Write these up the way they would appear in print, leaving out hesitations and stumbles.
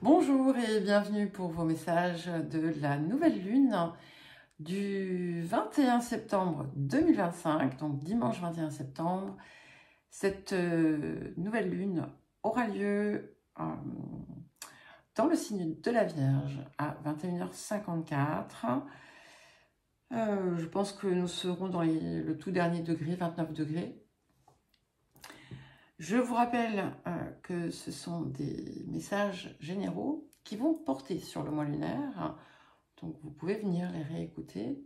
Bonjour et bienvenue pour vos messages de la nouvelle lune du 21 septembre 2025, donc dimanche 21 septembre. Cette nouvelle lune aura lieu dans le signe de la Vierge à 21h54. Je pense que nous serons dans le tout dernier degré, 29 degrés. Je vous rappelle que ce sont des messages généraux qui vont porter sur le mois lunaire. Donc vous pouvez venir les réécouter.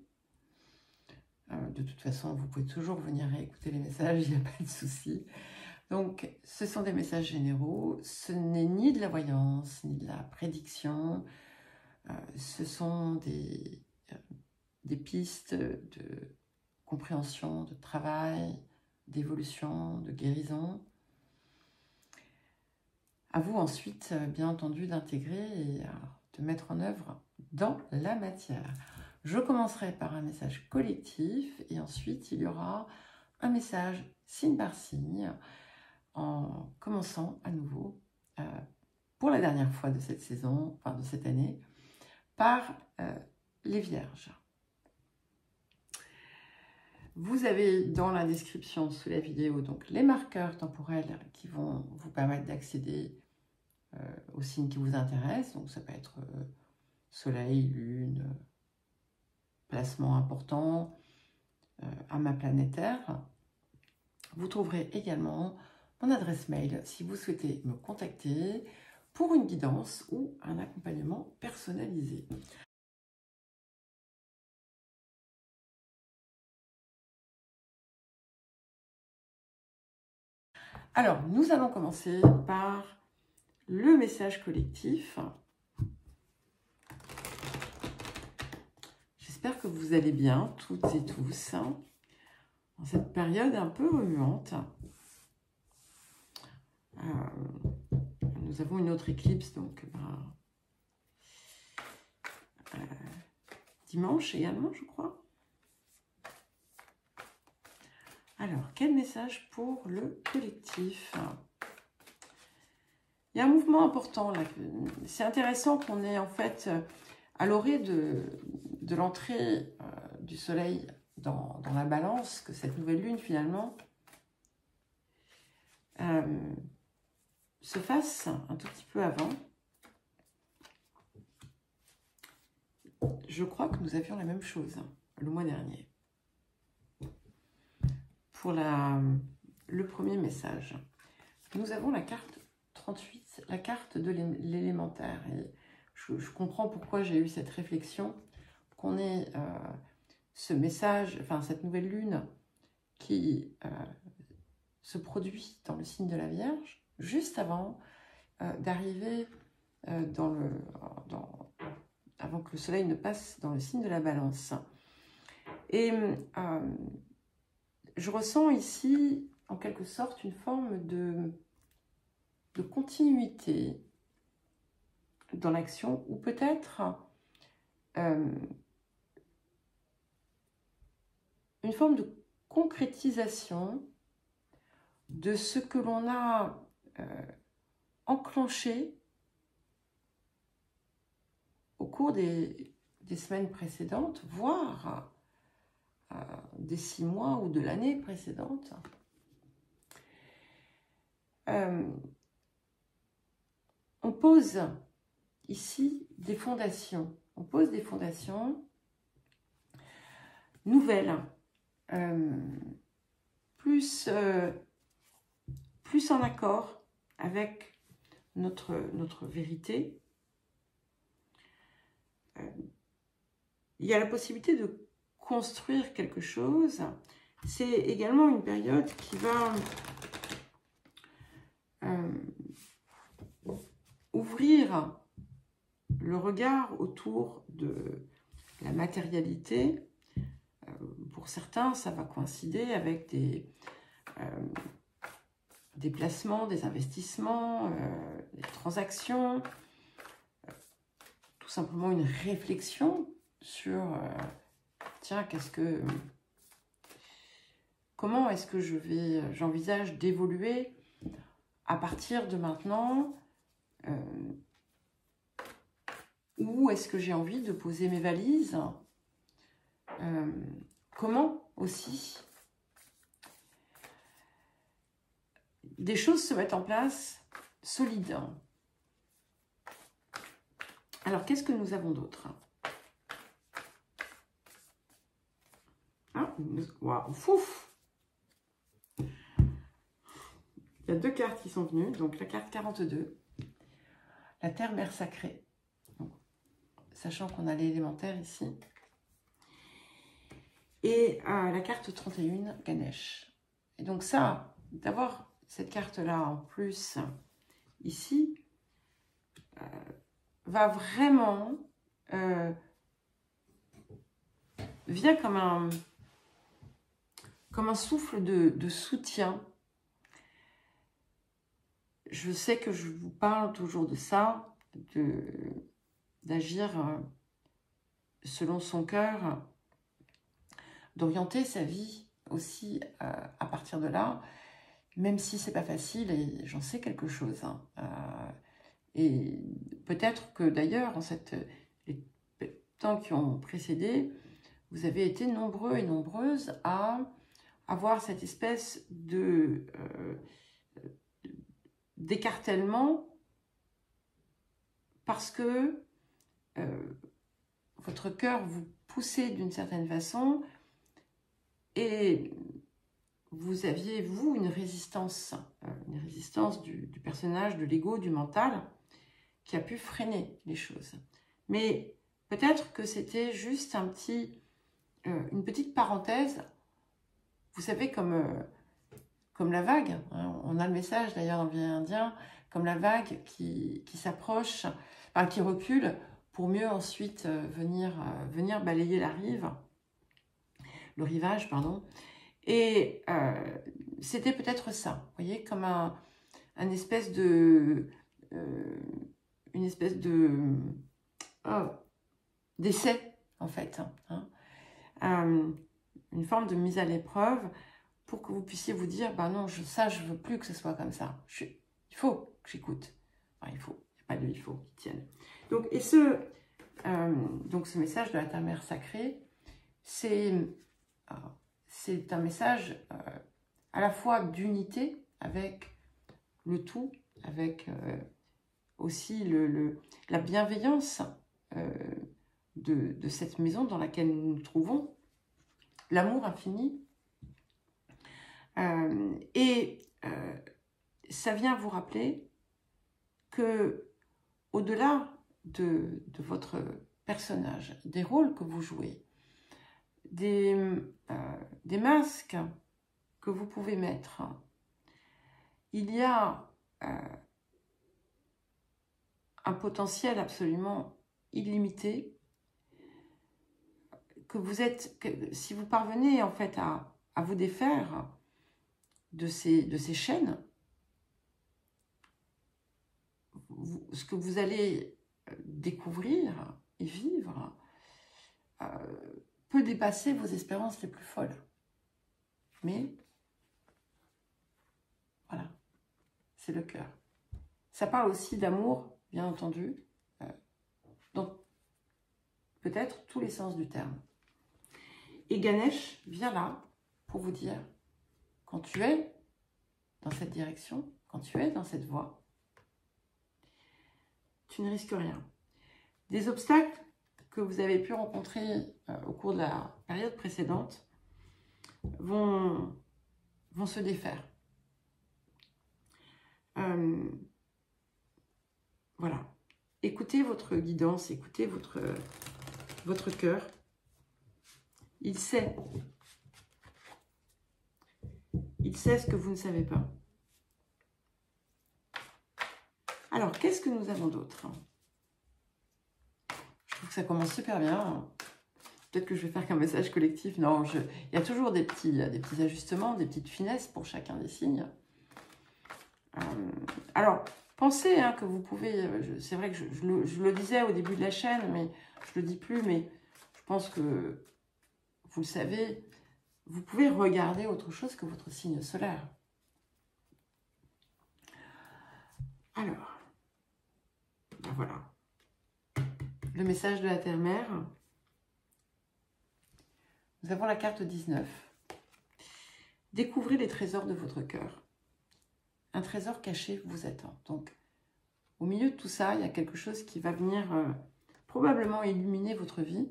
De toute façon, vous pouvez toujours venir réécouter les messages, il n'y a pas de souci. Donc ce sont des messages généraux. Ce n'est ni de la voyance, ni de la prédiction. Ce sont des pistes de compréhension, de travail, d'évolution, de guérison. À vous ensuite, bien entendu, d'intégrer et de mettre en œuvre dans la matière. Je commencerai par un message collectif et ensuite il y aura un message signe par signe en commençant à nouveau pour la dernière fois de cette saison, enfin de cette année, par les Vierges. Vous avez dans la description sous la vidéo donc les marqueurs temporels qui vont vous permettre d'accéder aux signes qui vous intéressent. Donc ça peut être soleil, lune, placement important, amas planétaire. Vous trouverez également mon adresse mail si vous souhaitez me contacter pour une guidance ou un accompagnement personnalisé. Alors, nous allons commencer par le message collectif. J'espère que vous allez bien, toutes et tous, dans cette période un peu remuante. Nous avons une autre éclipse, donc dimanche également, je crois. Alors, quel message pour le collectif? Il y a un mouvement important là. C'est intéressant qu'on ait en fait, à l'orée de l'entrée du soleil dans la balance, que cette nouvelle lune finalement se fasse un tout petit peu avant. Je crois que nous avions la même chose le mois dernier. Pour le premier message, nous avons la carte 38, la carte de l'élémentaire. Et je comprends pourquoi j'ai eu cette réflexion, qu'on ait ce message, enfin cette nouvelle lune qui se produit dans le signe de la Vierge, juste avant d'arriver avant que le soleil ne passe dans le signe de la Balance. Et je ressens ici, en quelque sorte, une forme de continuité dans l'action, ou peut-être une forme de concrétisation de ce que l'on a enclenché au cours des semaines précédentes, voire des 6 mois ou de l'année précédente. On pose ici des fondations. On pose des fondations nouvelles, plus en accord avec notre vérité. Il y a la possibilité de construire quelque chose. C'est également une période qui va ouvrir le regard autour de la matérialité. Pour certains, ça va coïncider avec des placements, des investissements, des transactions, tout simplement une réflexion sur tiens, comment est-ce que j'envisage d'évoluer à partir de maintenant Où est-ce que j'ai envie de poser mes valises? Comment aussi? Des choses se mettent en place solides. Alors, qu'est-ce que nous avons d'autre? Ah, waouh, fouf! Il y a deux cartes qui sont venues. Donc, la carte 42, la terre-mère sacrée. Donc, sachant qu'on a l'élémentaire ici. Et la carte 31, Ganesh. Et donc ça, d'avoir cette carte-là en plus ici, va vraiment, vient comme un souffle de soutien. Je sais que je vous parle toujours de ça, d'agir selon son cœur, d'orienter sa vie aussi à partir de là, même si c'est pas facile, et j'en sais quelque chose. Hein. Et peut-être que d'ailleurs, en les temps qui ont précédé, vous avez été nombreux et nombreuses à avoir cette espèce d'écartèlement parce que votre cœur vous poussait d'une certaine façon et vous aviez, vous, une résistance du personnage, de l'ego, du mental, qui a pu freiner les choses. Mais peut-être que c'était juste une petite parenthèse, vous savez, comme la vague, hein, on a le message d'ailleurs dans le vieil indien, comme la vague qui s'approche, enfin, qui recule, pour mieux ensuite venir balayer le rivage, pardon. Et c'était peut-être ça, vous voyez, comme une espèce d'essai, en fait. Hein. Une forme de mise à l'épreuve pour que vous puissiez vous dire, ben non, ça, je veux plus que ce soit comme ça. Il faut que j'écoute. Enfin, il n'y a pas de il faut qui tienne. Donc, donc ce message de la terre-mère sacrée, c'est un message à la fois d'unité avec le tout, avec aussi la bienveillance de cette maison dans laquelle nous nous trouvons, l'amour infini. Ça vient vous rappeler que au-delà de votre personnage, des rôles que vous jouez, des masques que vous pouvez mettre, il y a un potentiel absolument illimité que si vous parvenez en fait à vous défaire de ces chaînes, ce que vous allez découvrir et vivre peut dépasser vos espérances les plus folles. Mais voilà, c'est le cœur. Ça parle aussi d'amour, bien entendu, dans peut-être tous les sens du terme. Et Ganesh vient là pour vous dire, quand tu es dans cette direction, quand tu es dans cette voie, tu ne risques rien. Des obstacles que vous avez pu rencontrer au cours de la période précédente vont se défaire. Voilà. Écoutez votre guidance, écoutez votre cœur. Il sait ce que vous ne savez pas. Alors, qu'est-ce que nous avons d'autre? Je trouve que ça commence super bien. Peut-être que je vais faire qu'un message collectif. Non, il y a toujours des petits ajustements, des petites finesses pour chacun des signes. Alors, pensez que vous pouvez... C'est vrai que je le disais au début de la chaîne, mais je ne le dis plus, mais je pense que vous le savez, vous pouvez regarder autre chose que votre signe solaire. Alors, ben voilà. le message de la Terre-Mère. Nous avons la carte 19. Découvrez les trésors de votre cœur. Un trésor caché vous attend. Donc, au milieu de tout ça, il y a quelque chose qui va venir probablement illuminer votre vie.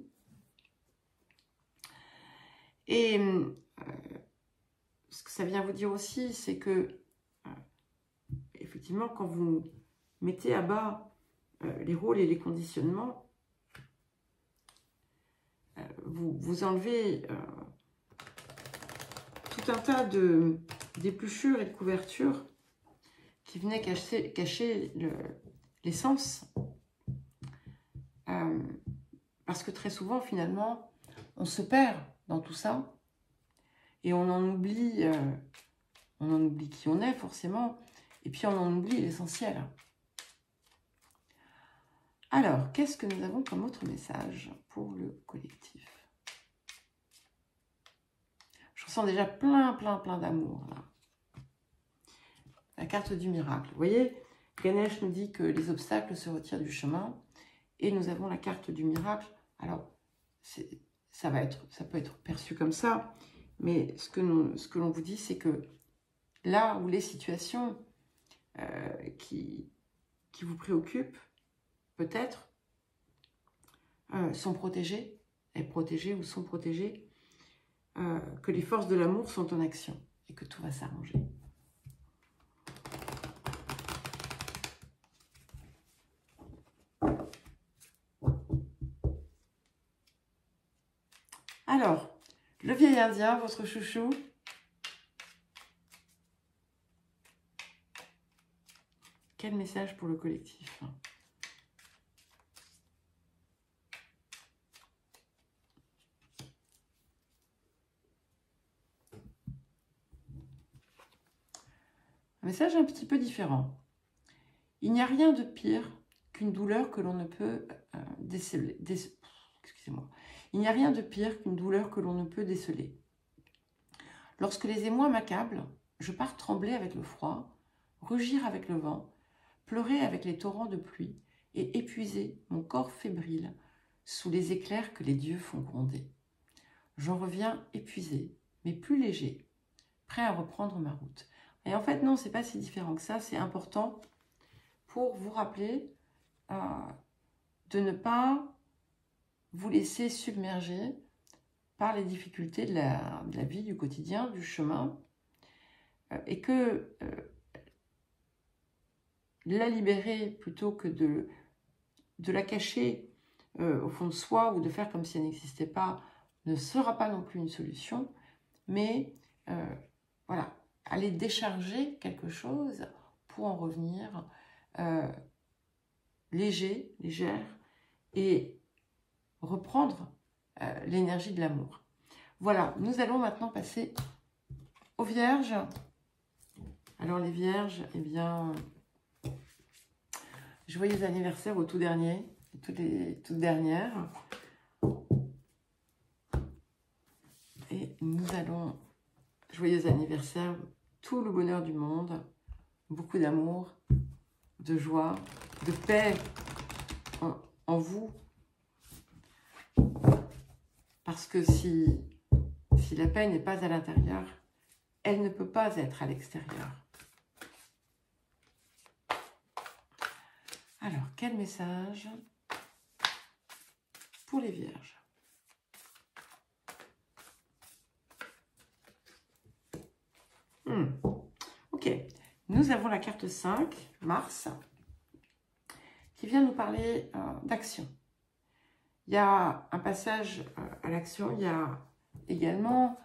Et ce que ça vient vous dire aussi, c'est que, effectivement, quand vous mettez à bas les rôles et les conditionnements, vous enlevez tout un tas d'épluchures et de couvertures qui venaient cacher l'essence. Parce que très souvent, finalement, on se perd dans tout ça et on en oublie qui on est, forcément, et puis on en oublie l'essentiel. Alors, qu'est-ce que nous avons comme autre message pour le collectif? Je ressens déjà plein d'amour, là. La carte du miracle. Vous voyez, Ganesh nous dit que les obstacles se retirent du chemin. Et nous avons la carte du miracle. Alors, ça peut être perçu comme ça. Mais ce que l'on vous dit, c'est que là où les situations qui vous préoccupent, peut-être, sont protégées, ou sont protégées, que les forces de l'amour sont en action et que tout va s'arranger. Alors, le vieil indien, votre chouchou. Quel message pour le collectif? Un message un petit peu différent. Il n'y a rien de pire qu'une douleur que l'on ne peut déceler. Excusez-moi. Il n'y a rien de pire qu'une douleur que l'on ne peut déceler. Lorsque les émois m'accablent, je pars trembler avec le froid, rugir avec le vent, pleurer avec les torrents de pluie et épuiser mon corps fébrile sous les éclairs que les dieux font gronder. J'en reviens épuisé, mais plus léger, prêt à reprendre ma route. Et en fait, non, c'est pas si différent que ça. C'est important pour vous rappeler de ne pas vous laisser submerger par les difficultés de la vie, du quotidien, du chemin, et que la libérer plutôt que de la cacher au fond de soi ou de faire comme si elle n'existait pas ne sera pas non plus une solution, mais voilà, aller décharger quelque chose pour en revenir légère, et reprendre l'énergie de l'amour. Voilà, nous allons maintenant passer aux Vierges. Alors les Vierges, eh bien, joyeux anniversaire au tout dernier, toutes dernières. Et nous allons, joyeux anniversaire, tout le bonheur du monde, beaucoup d'amour, de joie, de paix en vous. Parce que si la paix n'est pas à l'intérieur, elle ne peut pas être à l'extérieur. Alors, quel message pour les Vierges? Ok, nous avons la carte 5, Mars, qui vient nous parler d'action. Il y a un passage à l'action, il y a également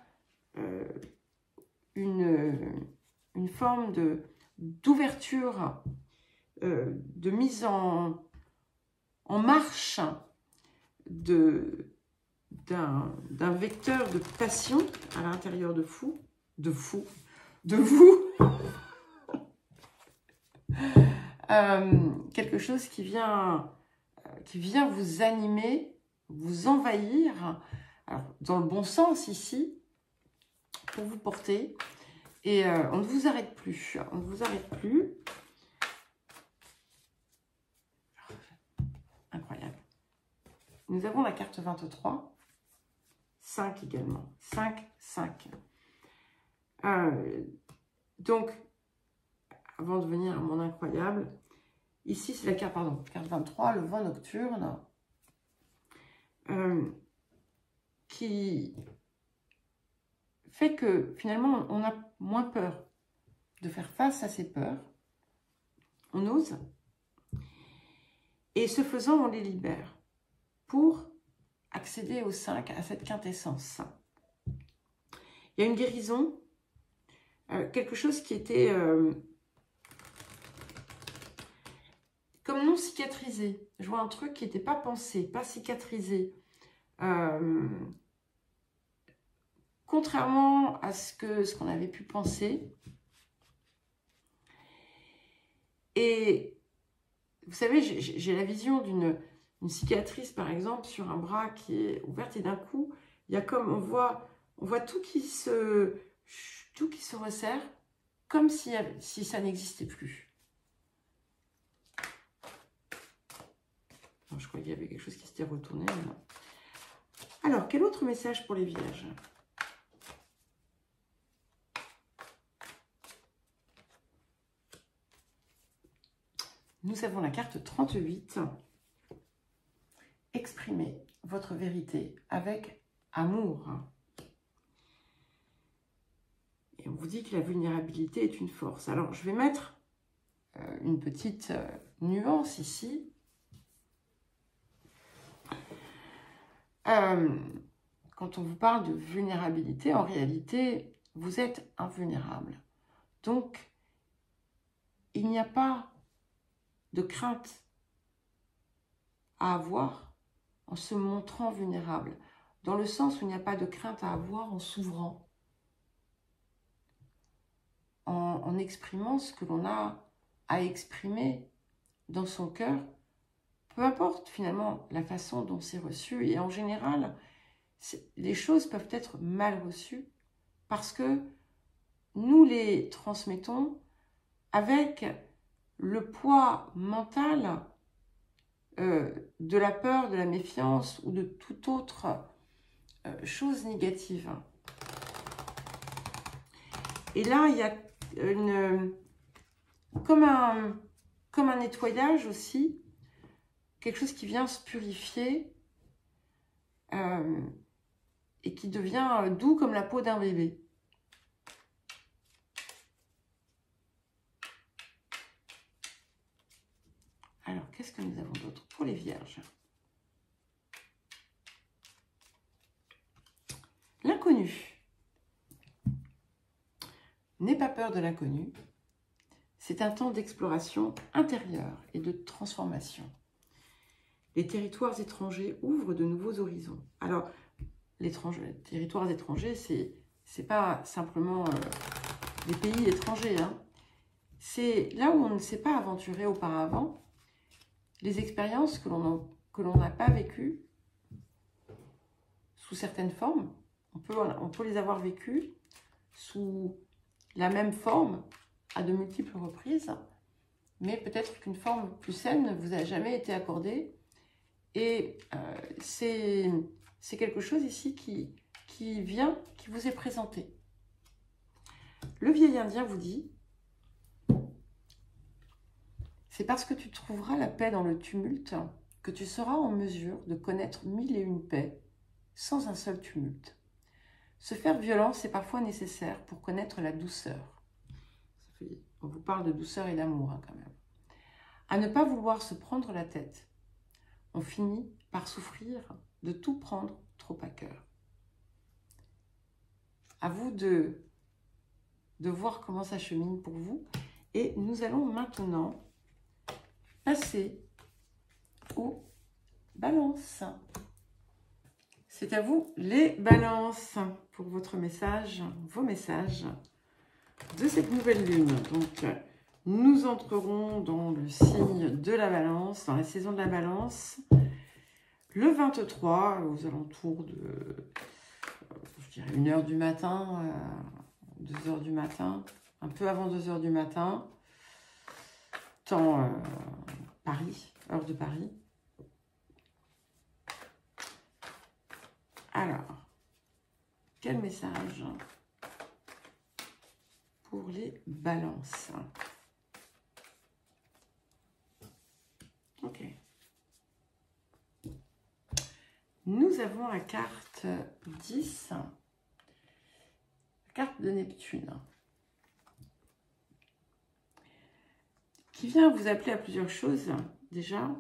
une forme d'ouverture, de mise en marche d'un vecteur de passion à l'intérieur de vous. Quelque chose qui vient vous animer, vous envahir, alors, dans le bon sens ici, pour vous porter. Et on ne vous arrête plus. On ne vous arrête plus. Incroyable. nous avons la carte 23, 5 également, 5, 5. Donc, avant de venir à mon incroyable, ici c'est la carte, pardon, carte 23, le vent nocturne, qui fait que finalement on a moins peur de faire face à ses peurs, on ose, et ce faisant on les libère pour accéder au 5, à cette quintessence. Il y a une guérison, quelque chose qui était comme non cicatrisé. Je vois un truc qui n'était pas pensé, pas cicatrisé. Contrairement à ce qu'on avait pu penser. Et vous savez, j'ai la vision d'une cicatrice, par exemple, sur un bras qui est ouverte et d'un coup, il y a comme, on voit tout qui se resserre, comme si ça n'existait plus. Alors, je crois qu'il y avait quelque chose qui s'était retourné. Non. Alors, quel autre message pour les Vierges ? Nous avons la carte 38. Exprimez votre vérité avec amour. Et on vous dit que la vulnérabilité est une force. Alors, je vais mettre une petite nuance ici. Quand on vous parle de vulnérabilité, en réalité, vous êtes invulnérable. Donc, il n'y a pas de crainte à avoir en se montrant vulnérable, dans le sens où il n'y a pas de crainte à avoir en s'ouvrant, en exprimant ce que l'on a à exprimer dans son cœur, peu importe finalement la façon dont c'est reçu. Et en général, les choses peuvent être mal reçues parce que nous les transmettons avec le poids mental de la peur, de la méfiance ou de toute autre chose négative. Et là, il y a comme un nettoyage aussi, quelque chose qui vient se purifier et qui devient doux comme la peau d'un bébé. Alors, qu'est-ce que nous avons d'autre pour les Vierges? L'inconnu. N'aie pas peur de l'inconnu. C'est un temps d'exploration intérieure et de transformation. Les territoires étrangers ouvrent de nouveaux horizons. Alors, les territoires étrangers, c'est pas simplement des pays étrangers. Hein. C'est là où on ne s'est pas aventuré auparavant. Les expériences que l'on n'a pas vécues sous certaines formes. On peut les avoir vécues sous la même forme à de multiples reprises, mais peut-être qu'une forme plus saine ne vous a jamais été accordée. Et c'est quelque chose ici qui vous est présenté. Le vieil indien vous dit, c'est parce que tu trouveras la paix dans le tumulte que tu seras en mesure de connaître 1001 paix sans un seul tumulte. Se faire violence est parfois nécessaire pour connaître la douceur. On vous parle de douceur et d'amour hein, quand même. À ne pas vouloir se prendre la tête. On finit par souffrir de tout prendre trop à cœur. À vous de voir comment ça chemine pour vous. Et nous allons maintenant passer aux balances. C'est à vous les balances pour votre message, vos messages de cette nouvelle lune. Donc, nous entrerons dans le signe de la balance, dans la saison de la balance, le 23, aux alentours de, je dirais, 1h du matin, 2h du matin, un peu avant 2h du matin, temps Paris, heure de Paris. Alors, quel message pour les balances? Ok. Nous avons la carte 10, la carte de Neptune, qui vient vous appeler à plusieurs choses, déjà.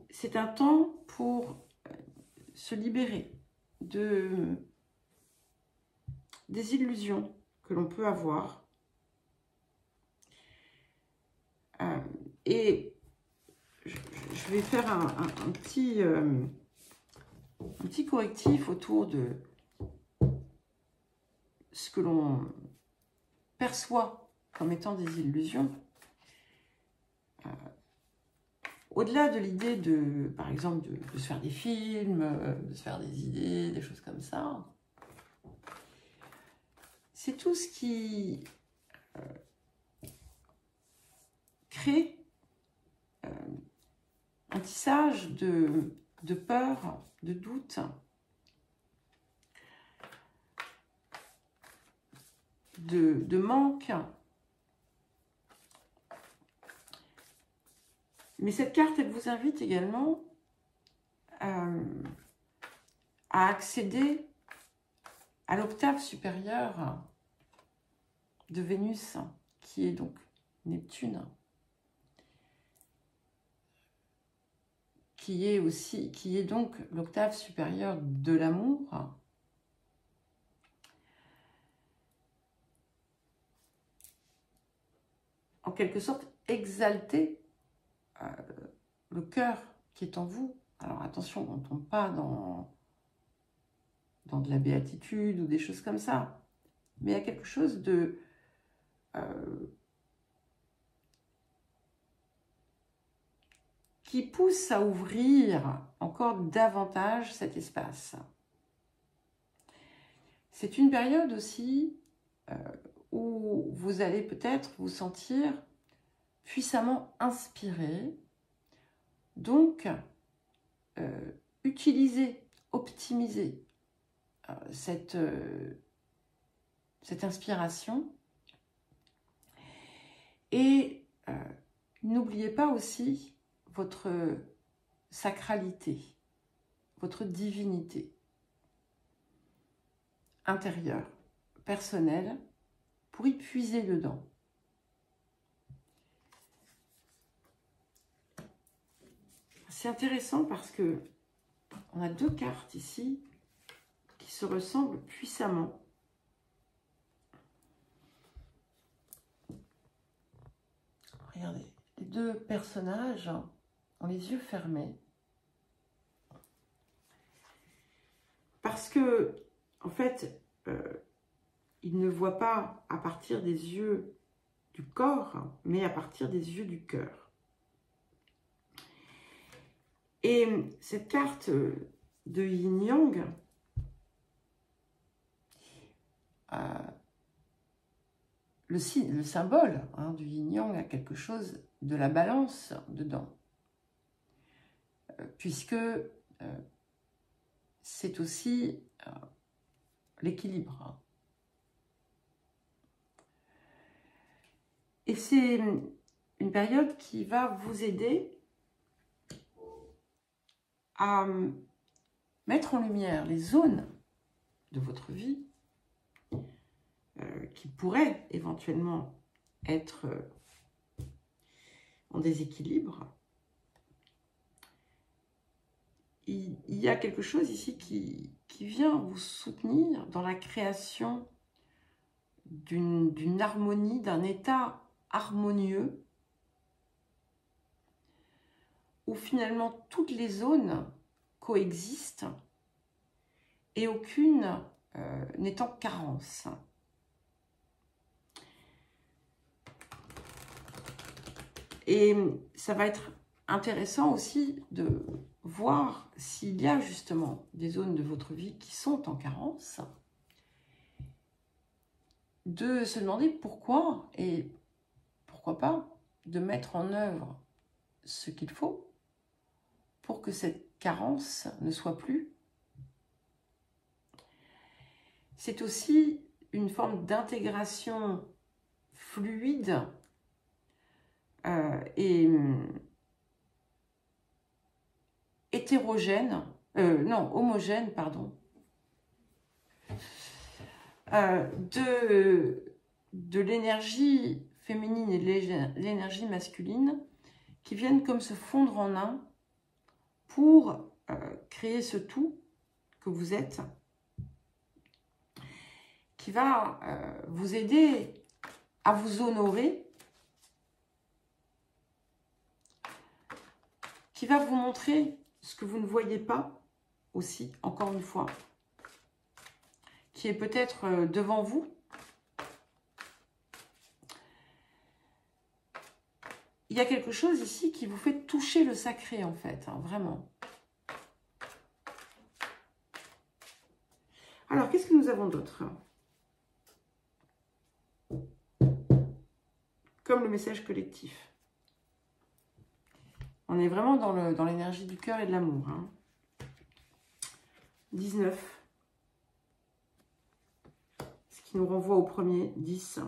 C'est un temps pour se libérer des illusions que l'on peut avoir. Et je vais faire un petit correctif autour de ce que l'on perçoit comme étant des illusions. Au-delà de l'idée de, par exemple, de se faire des films, de se faire des idées, des choses comme ça, c'est tout ce qui crée un tissage de peur, de doute, de manque. Mais cette carte, elle vous invite également à accéder à l'octave supérieure de Vénus, qui est donc Neptune, qui est donc l'octave supérieure de l'amour. En quelque sorte, exalter le cœur qui est en vous. Alors attention, on ne tombe pas dans de la béatitude ou des choses comme ça. Mais il y a quelque chose de... qui pousse à ouvrir encore davantage cet espace. C'est une période aussi où vous allez peut-être vous sentir puissamment inspiré. Donc, utilisez, optimisez cette inspiration. Et n'oubliez pas aussi votre sacralité, votre divinité intérieure, personnelle, pour y puiser dedans. C'est intéressant parce que on a deux cartes ici qui se ressemblent puissamment. Regardez, les deux personnages ont les yeux fermés. Parce que, en fait, ils ne voient pas à partir des yeux du corps, mais à partir des yeux du cœur. Et cette carte de Yin-Yang, le symbole du Yin-Yang a quelque chose de la balance dedans. Puisque c'est aussi l'équilibre. Et c'est une période qui va vous aider à mettre en lumière les zones de votre vie qui pourraient éventuellement être en déséquilibre. Il y a quelque chose ici qui vient vous soutenir dans la création d'une harmonie, d'un état harmonieux où finalement toutes les zones coexistent et aucune n'est en carence. Et ça va être intéressant aussi de voir s'il y a justement des zones de votre vie qui sont en carence, de se demander pourquoi et pourquoi pas de mettre en œuvre ce qu'il faut pour que cette carence ne soit plus. C'est aussi une forme d'intégration fluide et hétérogène, non, homogène, pardon, de l'énergie féminine et de l'énergie masculine qui viennent comme se fondre en un pour créer ce tout que vous êtes, qui va vous aider à vous honorer, qui va vous montrer ce que vous ne voyez pas aussi, encore une fois, qui est peut-être devant vous. Il y a quelque chose ici qui vous fait toucher le sacré, en fait, hein, vraiment. Alors, qu'est-ce que nous avons d'autre? Comme le message collectif. On est vraiment dans l'énergie du cœur et de l'amour. Hein. 19. Ce qui nous renvoie au premier. 10.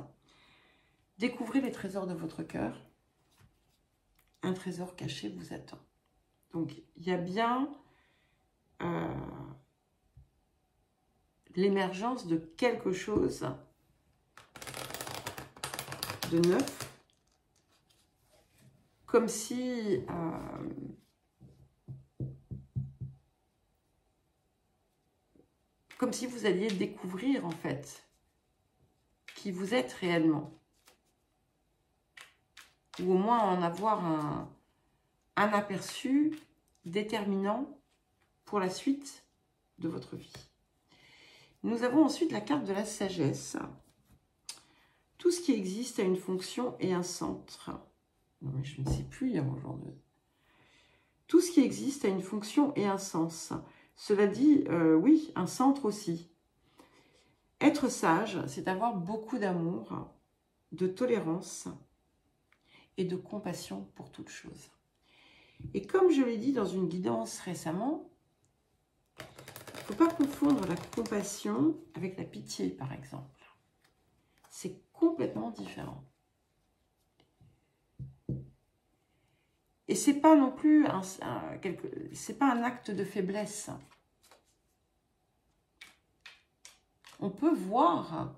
Découvrez les trésors de votre cœur. Un trésor caché vous attend. Donc, il y a bien l'émergence de quelque chose de neuf. Comme si vous alliez découvrir, en fait, qui vous êtes réellement. Ou au moins en avoir un aperçu déterminant pour la suite de votre vie. Nous avons ensuite la carte de la sagesse. Tout ce qui existe a une fonction et un centre. Non, mais je ne sais plus hier aujourd'hui. Tout ce qui existe a une fonction et un sens. Cela dit, oui, un centre aussi. Être sage, c'est avoir beaucoup d'amour, de tolérance et de compassion pour toute chose. Et comme je l'ai dit dans une guidance récemment, il ne faut pas confondre la compassion avec la pitié, par exemple. C'est complètement différent. Et ce n'est pas non plus c'est pas un acte de faiblesse. On peut voir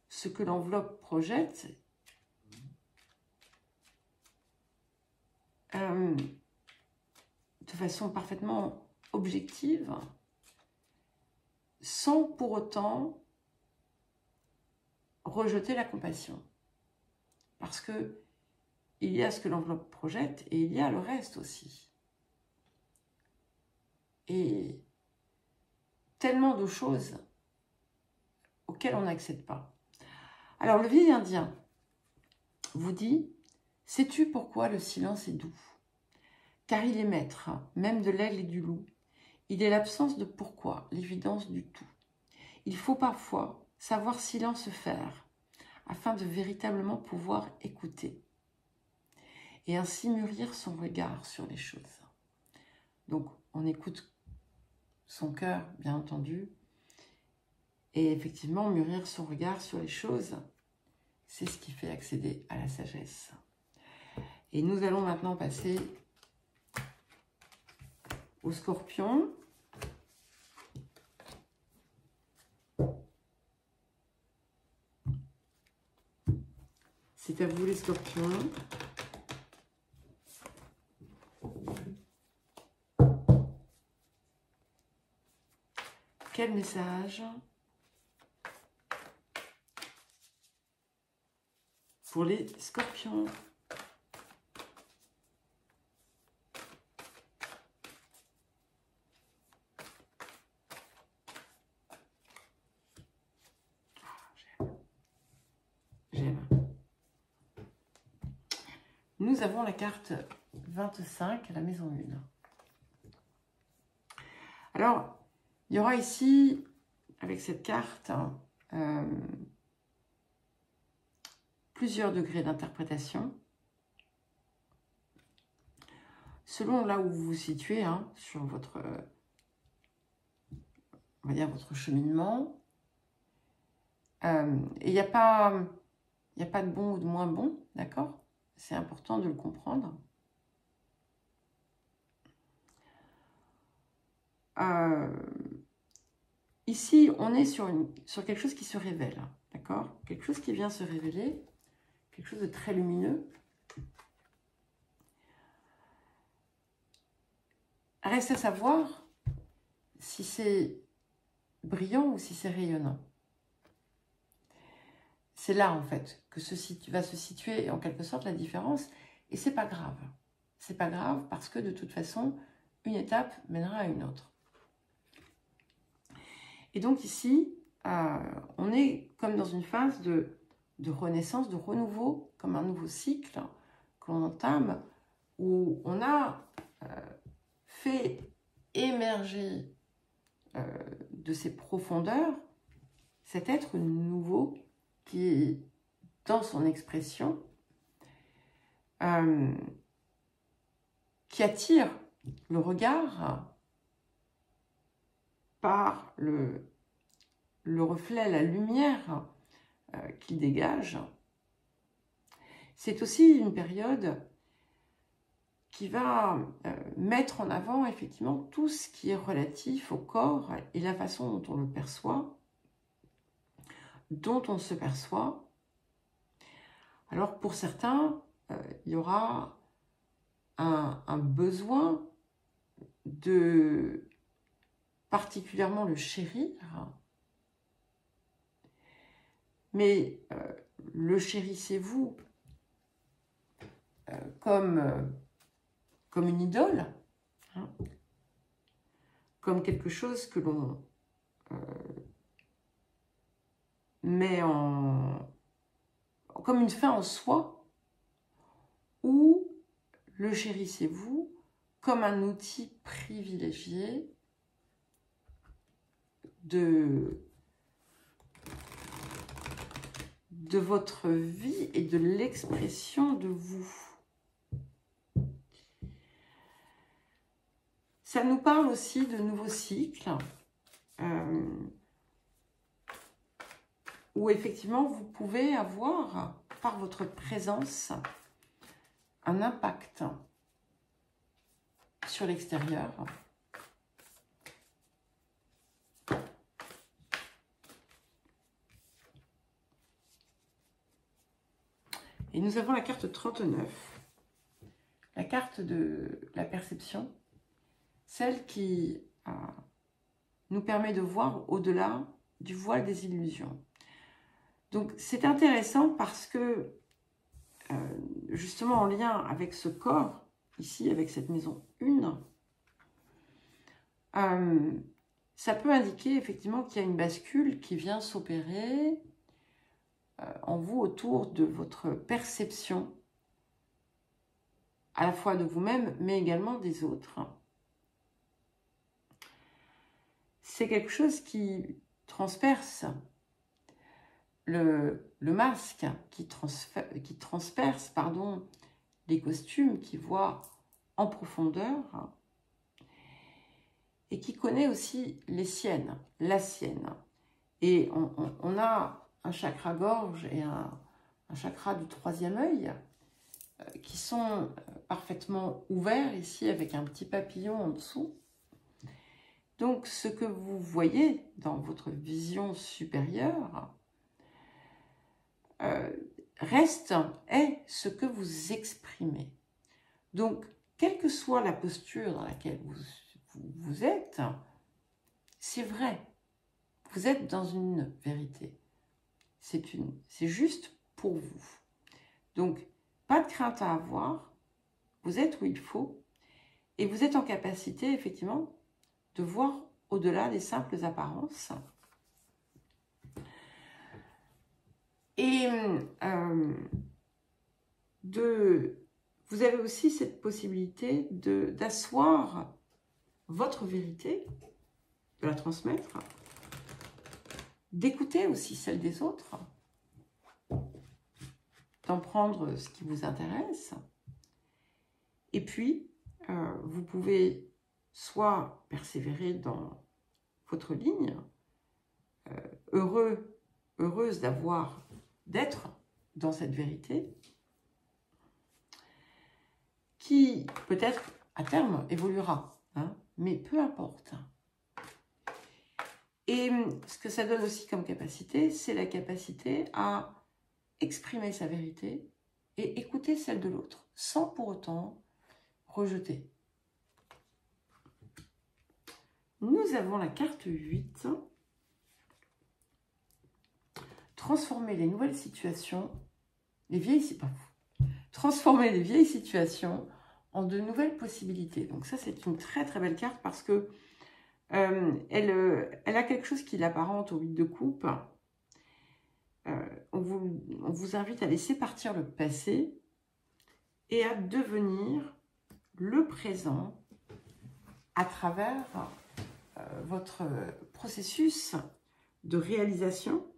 ce que l'enveloppe projette de façon parfaitement objective, sans pour autant rejeter la compassion. Parce que il y a ce que l'enveloppe projette et il y a le reste aussi. Et tellement de choses auxquelles on n'accède pas. Alors, le vieil indien vous dit, « Sais-tu pourquoi le silence est doux? Car il est maître, même de l'aigle et du loup. Il est l'absence de pourquoi, l'évidence du tout. Il faut parfois savoir silence faire, afin de véritablement pouvoir écouter. Et ainsi mûrir son regard sur les choses. » Donc, on écoute son cœur, bien entendu. Et effectivement, mûrir son regard sur les choses, c'est ce qui fait accéder à la sagesse. Et nous allons maintenant passer au Scorpion. C'est à vous les Scorpions. Quel message pour les Scorpions? J'aime. Nous avons la carte 25, la maison 1. Alors, il y aura ici, avec cette carte, plusieurs degrés d'interprétation. selon là où vous vous situez hein, sur votre, on va dire votre cheminement. Et il n'y a pas de bon ou de moins bon, d'accord? C'est important de le comprendre. Ici, on est sur quelque chose qui se révèle, d'accord? Quelque chose qui vient se révéler, quelque chose de très lumineux. Reste à savoir si c'est brillant ou si c'est rayonnant. C'est là, en fait, que va se situer, en quelque sorte, la différence. Et c'est pas grave. C'est pas grave parce que, de toute façon, une étape mènera à une autre. Et donc, ici, on est comme dans une phase de renaissance, de renouveau, comme un nouveau cycle que l'on entame, où on a fait émerger de ses profondeurs cet être nouveau qui, dans son expression, qui attire le regard par le reflet, la lumière qu'il dégage. C'est aussi une période qui va mettre en avant effectivement tout ce qui est relatif au corps et la façon dont on le perçoit, dont on se perçoit. Alors pour certains, il y aura un besoin de particulièrement le chérir, mais le chérissez-vous comme une idole, hein, comme quelque chose que l'on met comme une fin en soi, ou le chérissez-vous comme un outil privilégié de votre vie et de l'expression de vous. Ça nous parle aussi de nouveaux cycles, où effectivement vous pouvez avoir, par votre présence, un impact sur l'extérieur. Et nous avons la carte 39, la carte de la perception, celle qui nous permet de voir au-delà du voile des illusions. Donc c'est intéressant parce que, justement en lien avec ce corps, ici, avec cette maison 1, ça peut indiquer effectivement qu'il y a une bascule qui vient s'opérer en vous autour de votre perception, à la fois de vous-même, mais également des autres. C'est quelque chose qui transperce le masque, qui transperce les costumes, qui voit en profondeur et qui connaît aussi les siennes, la sienne. Et on a un chakra-gorge et un chakra du 3e œil qui sont parfaitement ouverts ici avec un petit papillon en dessous. Donc ce que vous voyez dans votre vision supérieure est ce que vous exprimez. Donc quelle que soit la posture dans laquelle vous êtes, c'est vrai. Vous êtes dans une vérité. C'est juste pour vous. Donc, pas de crainte à avoir. Vous êtes où il faut. Et vous êtes en capacité, effectivement, de voir au-delà des simples apparences. Et vous avez aussi cette possibilité d'asseoir votre vérité, de la transmettre, d'écouter aussi celle des autres, d'en prendre ce qui vous intéresse, et puis vous pouvez soit persévérer dans votre ligne, heureuse d'être dans cette vérité, qui peut-être à terme évoluera, hein, mais peu importe. Et ce que ça donne aussi comme capacité, c'est la capacité à exprimer sa vérité et écouter celle de l'autre, sans pour autant rejeter. Nous avons la carte 8. Transformer les nouvelles situations, transformer les vieilles situations en de nouvelles possibilités. Donc ça, c'est une très très belle carte parce que elle a quelque chose qui l'apparente au 8 de coupe. On vous invite à laisser partir le passé et à devenir le présent à travers votre processus de réalisation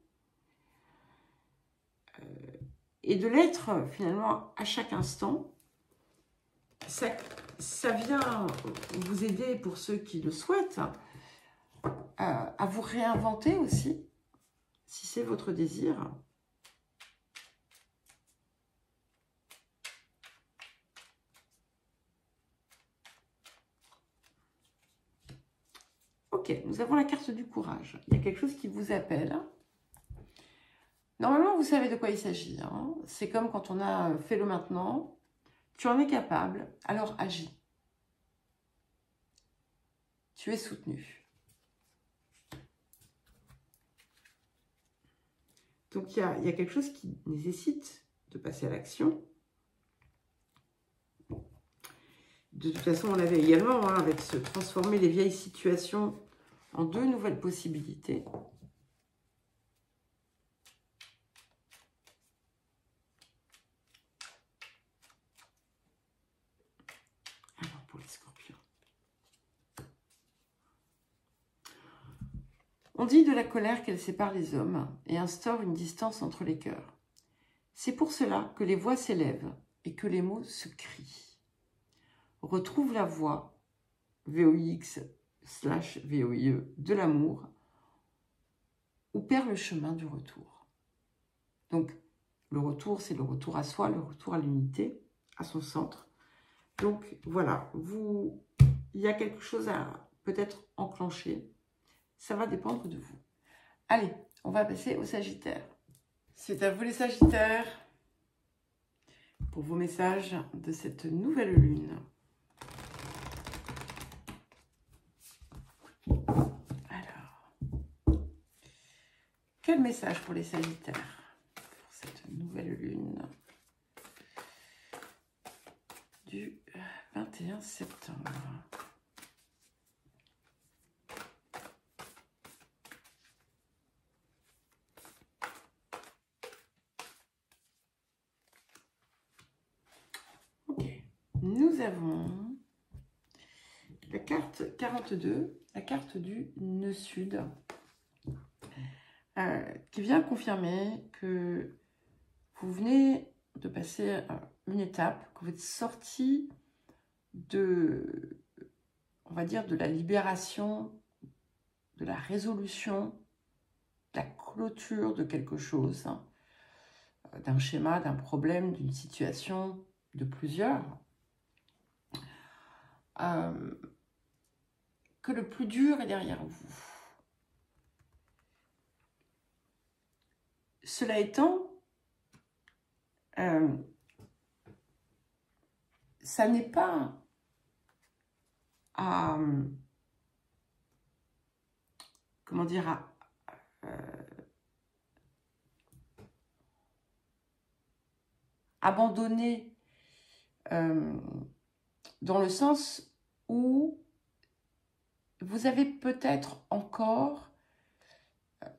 et de l'être finalement à chaque instant. Ça vient vous aider pour ceux qui le souhaitent à vous réinventer aussi, si c'est votre désir. Ok, nous avons la carte du courage. Il y a quelque chose qui vous appelle. Normalement, vous savez de quoi il s'agit. Hein. C'est comme quand on a fait le maintenant. Tu en es capable, alors agis. Tu es soutenu. Donc, il y a quelque chose qui nécessite de passer à l'action. De toute façon, on l'avait également, hein, avec se transformer les vieilles situations en de nouvelles possibilités. Alors, pour les scorpions. On dit de la colère qu'elle sépare les hommes et instaure une distance entre les cœurs. C'est pour cela que les voix s'élèvent et que les mots se crient. Retrouve la voix, VOX/VOIE, de l'amour, ou perds le chemin du retour. Donc, le retour, c'est le retour à soi, le retour à l'unité, à son centre. Donc, voilà, il y a quelque chose à peut-être enclencher. Ça va dépendre de vous. Allez, on va passer au Sagittaire. C'est à vous les Sagittaires pour vos messages de cette nouvelle lune. Alors, quel message pour les Sagittaires pour cette nouvelle lune du 21 septembre? Ok, nous avons la carte 42, la carte du nœud sud, qui vient confirmer que vous venez de passer une étape, que vous êtes sorti de, on va dire, de la libération, de la résolution, de la clôture de quelque chose, hein, d'un schéma, d'un problème, d'une situation, de plusieurs. Que le plus dur est derrière vous. Cela étant, ça n'est pas à, comment dire, à abandonner dans le sens où vous avez peut-être encore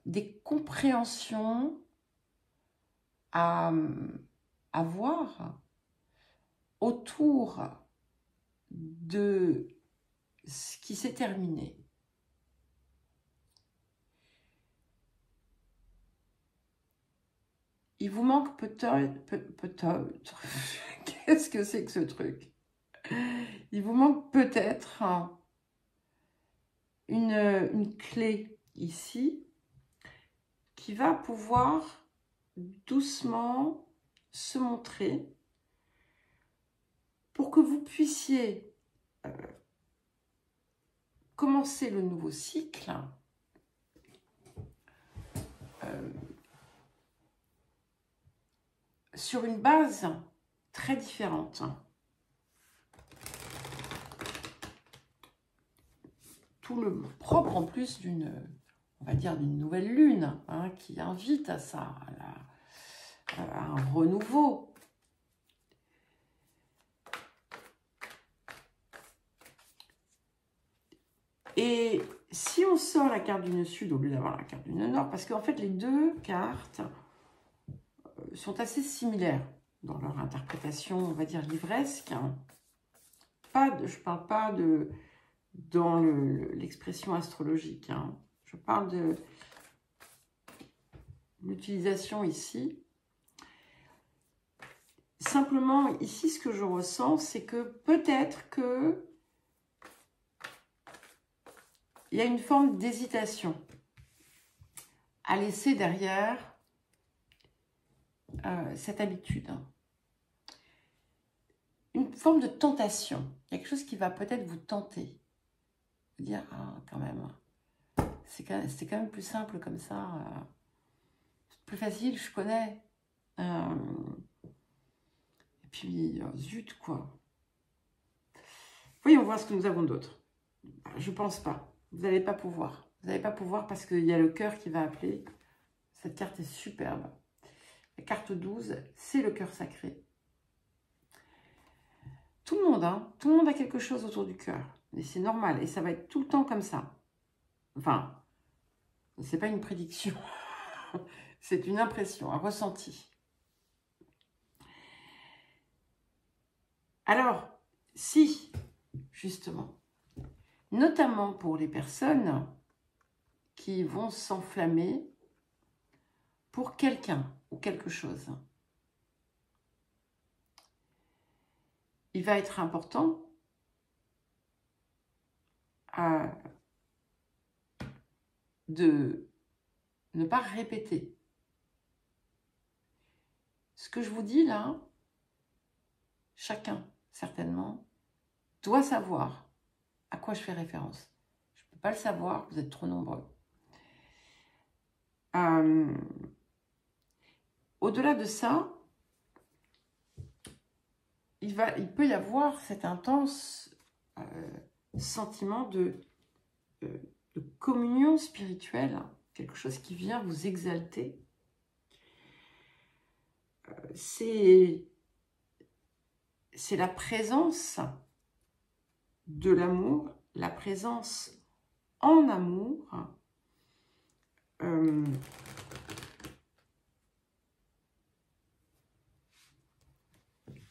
des compréhensions à avoir autour de ce qui s'est terminé. Il vous manque peut-être, qu'est-ce que c'est que ce truc? Il vous manque peut-être une clé ici qui va pouvoir doucement se montrer pour que vous puissiez commencer le nouveau cycle sur une base très différente. Tout le propre en plus d'une, on va dire, d'une nouvelle lune, hein, qui invite à ça, à un renouveau. Et si on sort la carte du nœud sud au lieu d'avoir la carte du nœud nord, parce qu'en fait les deux cartes sont assez similaires dans leur interprétation, on va dire livresque. Je ne parle pas de dans l'expression astrologique, hein. Je parle de l'utilisation ici. Simplement, ici, ce que je ressens, c'est que peut-être que il y a une forme d'hésitation à laisser derrière cette habitude. Une forme de tentation. Il y a quelque chose qui va peut-être vous tenter. Vous dire, ah, quand même, c'était quand même plus simple comme ça. Plus facile, je connais. Et puis, zut, quoi. Voyons voir ce que nous avons d'autre. Je pense pas. Vous n'allez pas pouvoir. Vous n'allez pas pouvoir parce qu'il y a le cœur qui va appeler. Cette carte est superbe. La carte 12, c'est le cœur sacré. Tout le monde, hein, tout le monde a quelque chose autour du cœur. Et c'est normal. Et ça va être tout le temps comme ça. Enfin, c'est pas une prédiction. C'est une impression, un ressenti. Alors, si, justement, notamment pour les personnes qui vont s'enflammer pour quelqu'un ou quelque chose, il va être important de ne pas répéter. Ce que je vous dis là, chacun, certainement, doit savoir à quoi je fais référence. Je ne peux pas le savoir, vous êtes trop nombreux. Au-delà de ça, il peut y avoir cet intense sentiment de communion spirituelle, quelque chose qui vient vous exalter. C'est la présence de l'amour, la présence en amour,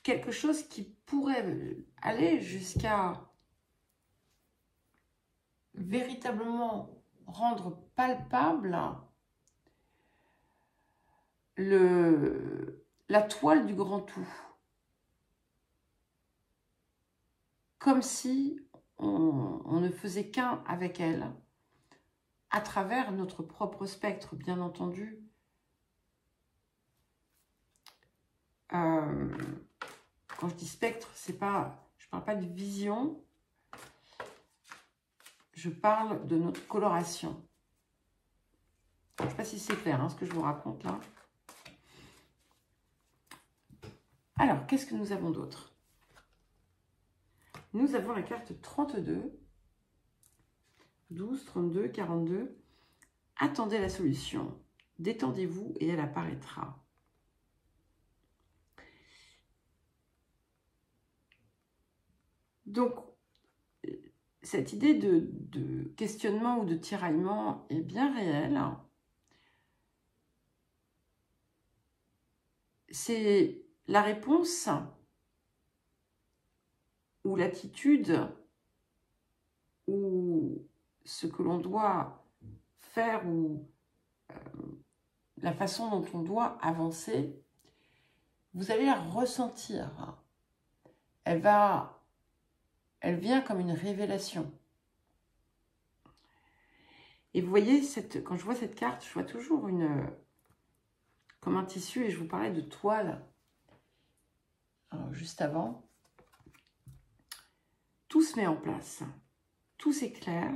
quelque chose qui pourrait aller jusqu'à véritablement rendre palpable la toile du grand tout. Comme si on ne faisait qu'un avec elle, à travers notre propre spectre, bien entendu. Quand je dis spectre, c'est pas, je ne parle pas de vision, je parle de notre coloration. Je ne sais pas si c'est clair, hein, ce que je vous raconte là. Alors, qu'est-ce que nous avons d'autre? Nous avons la carte 32, 12, 32, 42. Attendez la solution. Détendez-vous et elle apparaîtra. Donc, cette idée de questionnement ou de tiraillement est bien réelle. C'est la réponse ou l'attitude ou ce que l'on doit faire ou la façon dont on doit avancer, vous allez la ressentir. Elle va elle vient comme une révélation. Et vous voyez, quand je vois cette carte, je vois toujours comme un tissu, et je vous parlais de toile. Alors, juste avant, tout se met en place, tout s'éclaire,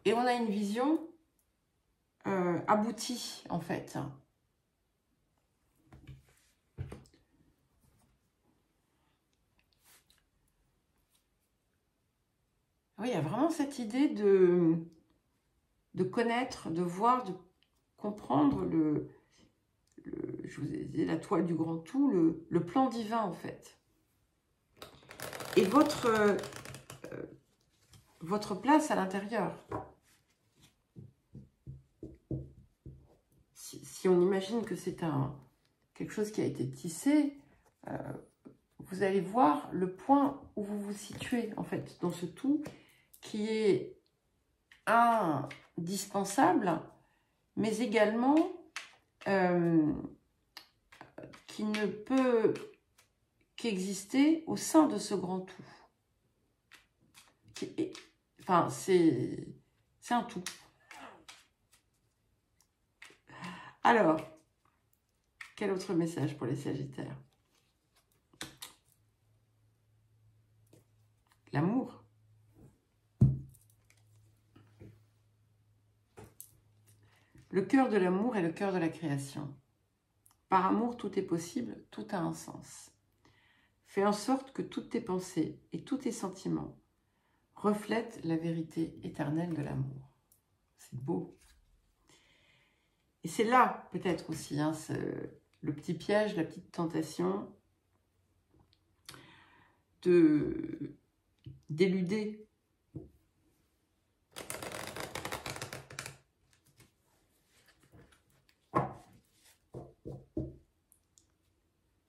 et on a une vision aboutie, en fait. Oui, il y a vraiment cette idée de connaître, de voir, de comprendre je vous ai dit, la toile du grand tout, le plan divin, en fait. Et votre place à l'intérieur. Si on imagine que c'est quelque chose qui a été tissé, vous allez voir le point où vous vous situez, en fait, dans ce tout, qui est indispensable, mais également qui ne peut qu'exister au sein de ce grand tout. Enfin, c'est un tout. Alors, quel autre message pour les Sagittaires? L'amour. Le cœur de l'amour est le cœur de la création. Par amour, tout est possible, tout a un sens. Fais en sorte que toutes tes pensées et tous tes sentiments reflètent la vérité éternelle de l'amour. C'est beau. Et c'est là, peut-être aussi, hein, le petit piège, la petite tentation d'éluder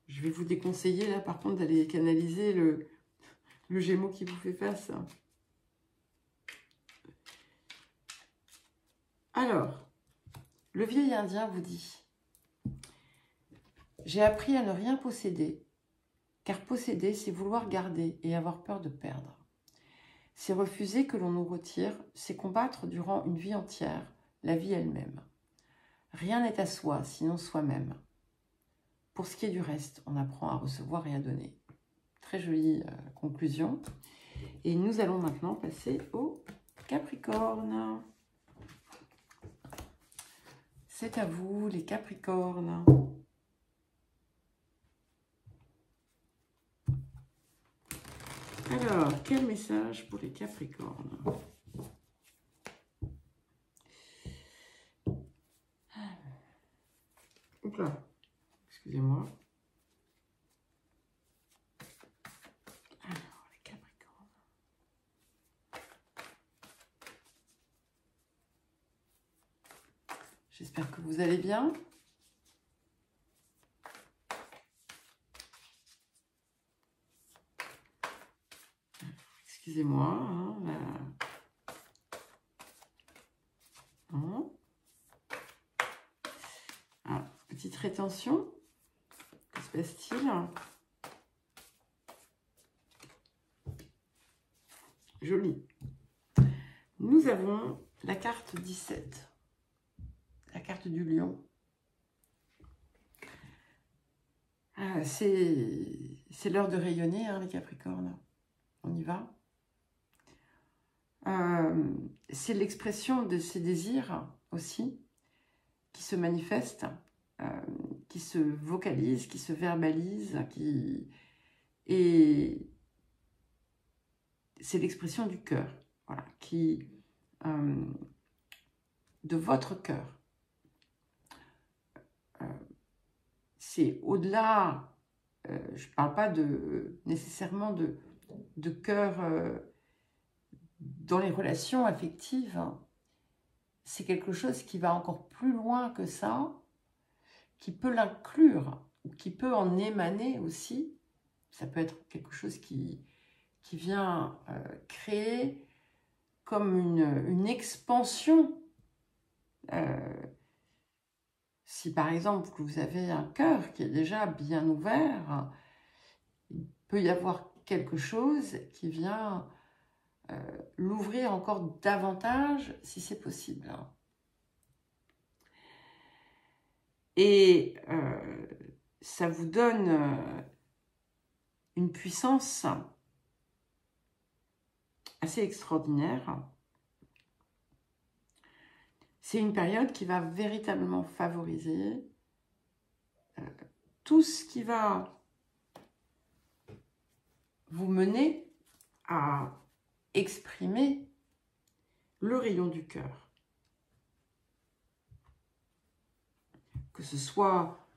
je vais vous déconseiller là par contre d'aller canaliser le Gémeaux qui vous fait face. Alors, le vieil indien vous dit: j'ai appris à ne rien posséder, car posséder, c'est vouloir garder et avoir peur de perdre. C'est refuser que l'on nous retire, c'est combattre durant une vie entière, la vie elle-même. Rien n'est à soi, sinon soi-même. Pour ce qui est du reste, on apprend à recevoir et à donner. Très jolie conclusion. Et nous allons maintenant passer au Capricorne. C'est à vous, les Capricornes. Alors, quel message pour les Capricornes? Oups là, excusez-moi. Alors, les Capricornes. J'espère que vous allez bien. Excusez-moi. Hein, ah, petite rétention. Que se passe-t-il? Joli. Nous avons la carte 17. La carte du lion. Ah, c'est l'heure de rayonner, hein, les Capricornes. On y va. C'est l'expression de ces désirs aussi qui se manifestent, qui se vocalisent, qui se verbalisent, et c'est l'expression du cœur, voilà, de votre cœur. C'est au-delà, je ne parle pas nécessairement de cœur dans les relations affectives, c'est quelque chose qui va encore plus loin que ça, qui peut l'inclure, ou qui peut en émaner aussi. Ça peut être quelque chose qui vient créer comme une expansion. Si par exemple vous avez un cœur qui est déjà bien ouvert, il peut y avoir quelque chose qui vient l'ouvrir encore davantage si c'est possible. Et ça vous donne une puissance assez extraordinaire. C'est une période qui va véritablement favoriser tout ce qui va vous mener à exprimer le rayon du cœur. Que ce soit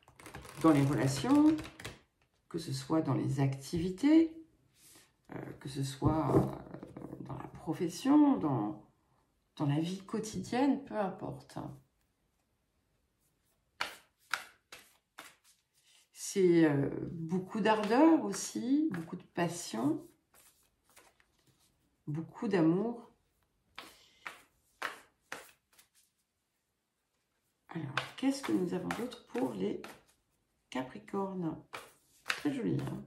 dans les relations, que ce soit dans les activités, que ce soit dans la profession, dans la vie quotidienne, peu importe. C'est beaucoup d'ardeur aussi, beaucoup de passion, beaucoup d'amour. Alors, qu'est-ce que nous avons d'autre pour les Capricornes? Très joli, hein?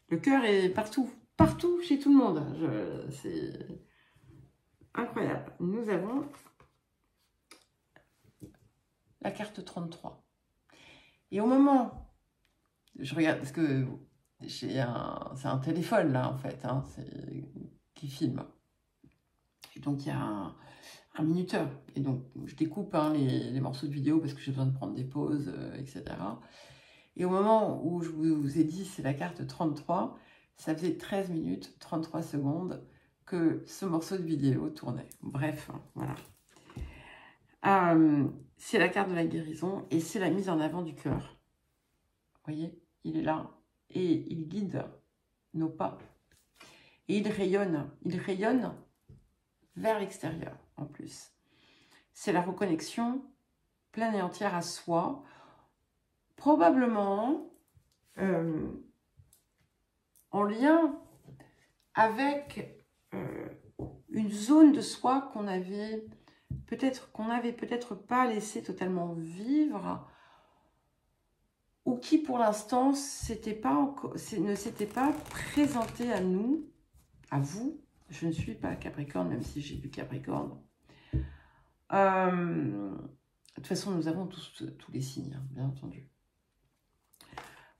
Le cœur est partout, partout chez tout le monde. C'est incroyable. Nous avons la carte 33. Et au moment, je regarde, parce que c'est un téléphone là en fait, hein, qui filme. Et donc il y a un minuteur. Et donc je découpe les morceaux de vidéo parce que j'ai besoin de prendre des pauses, etc. Et au moment où je vous ai dit c'est la carte 33, ça faisait 13 minutes, 33 secondes que ce morceau de vidéo tournait. Bref, voilà. C'est la carte de la guérison et c'est la mise en avant du cœur. Vous voyez, il est là et il guide nos pas. Et il rayonne vers l'extérieur en plus. C'est la reconnexion pleine et entière à soi, probablement en lien avec une zone de soi qu'on avait peut-être pas laissé totalement vivre, ou qui pour l'instant ne s'était pas présenté à nous, à vous. Je ne suis pas Capricorne, même si j'ai du Capricorne. De toute façon, nous avons tous les signes, hein, bien entendu.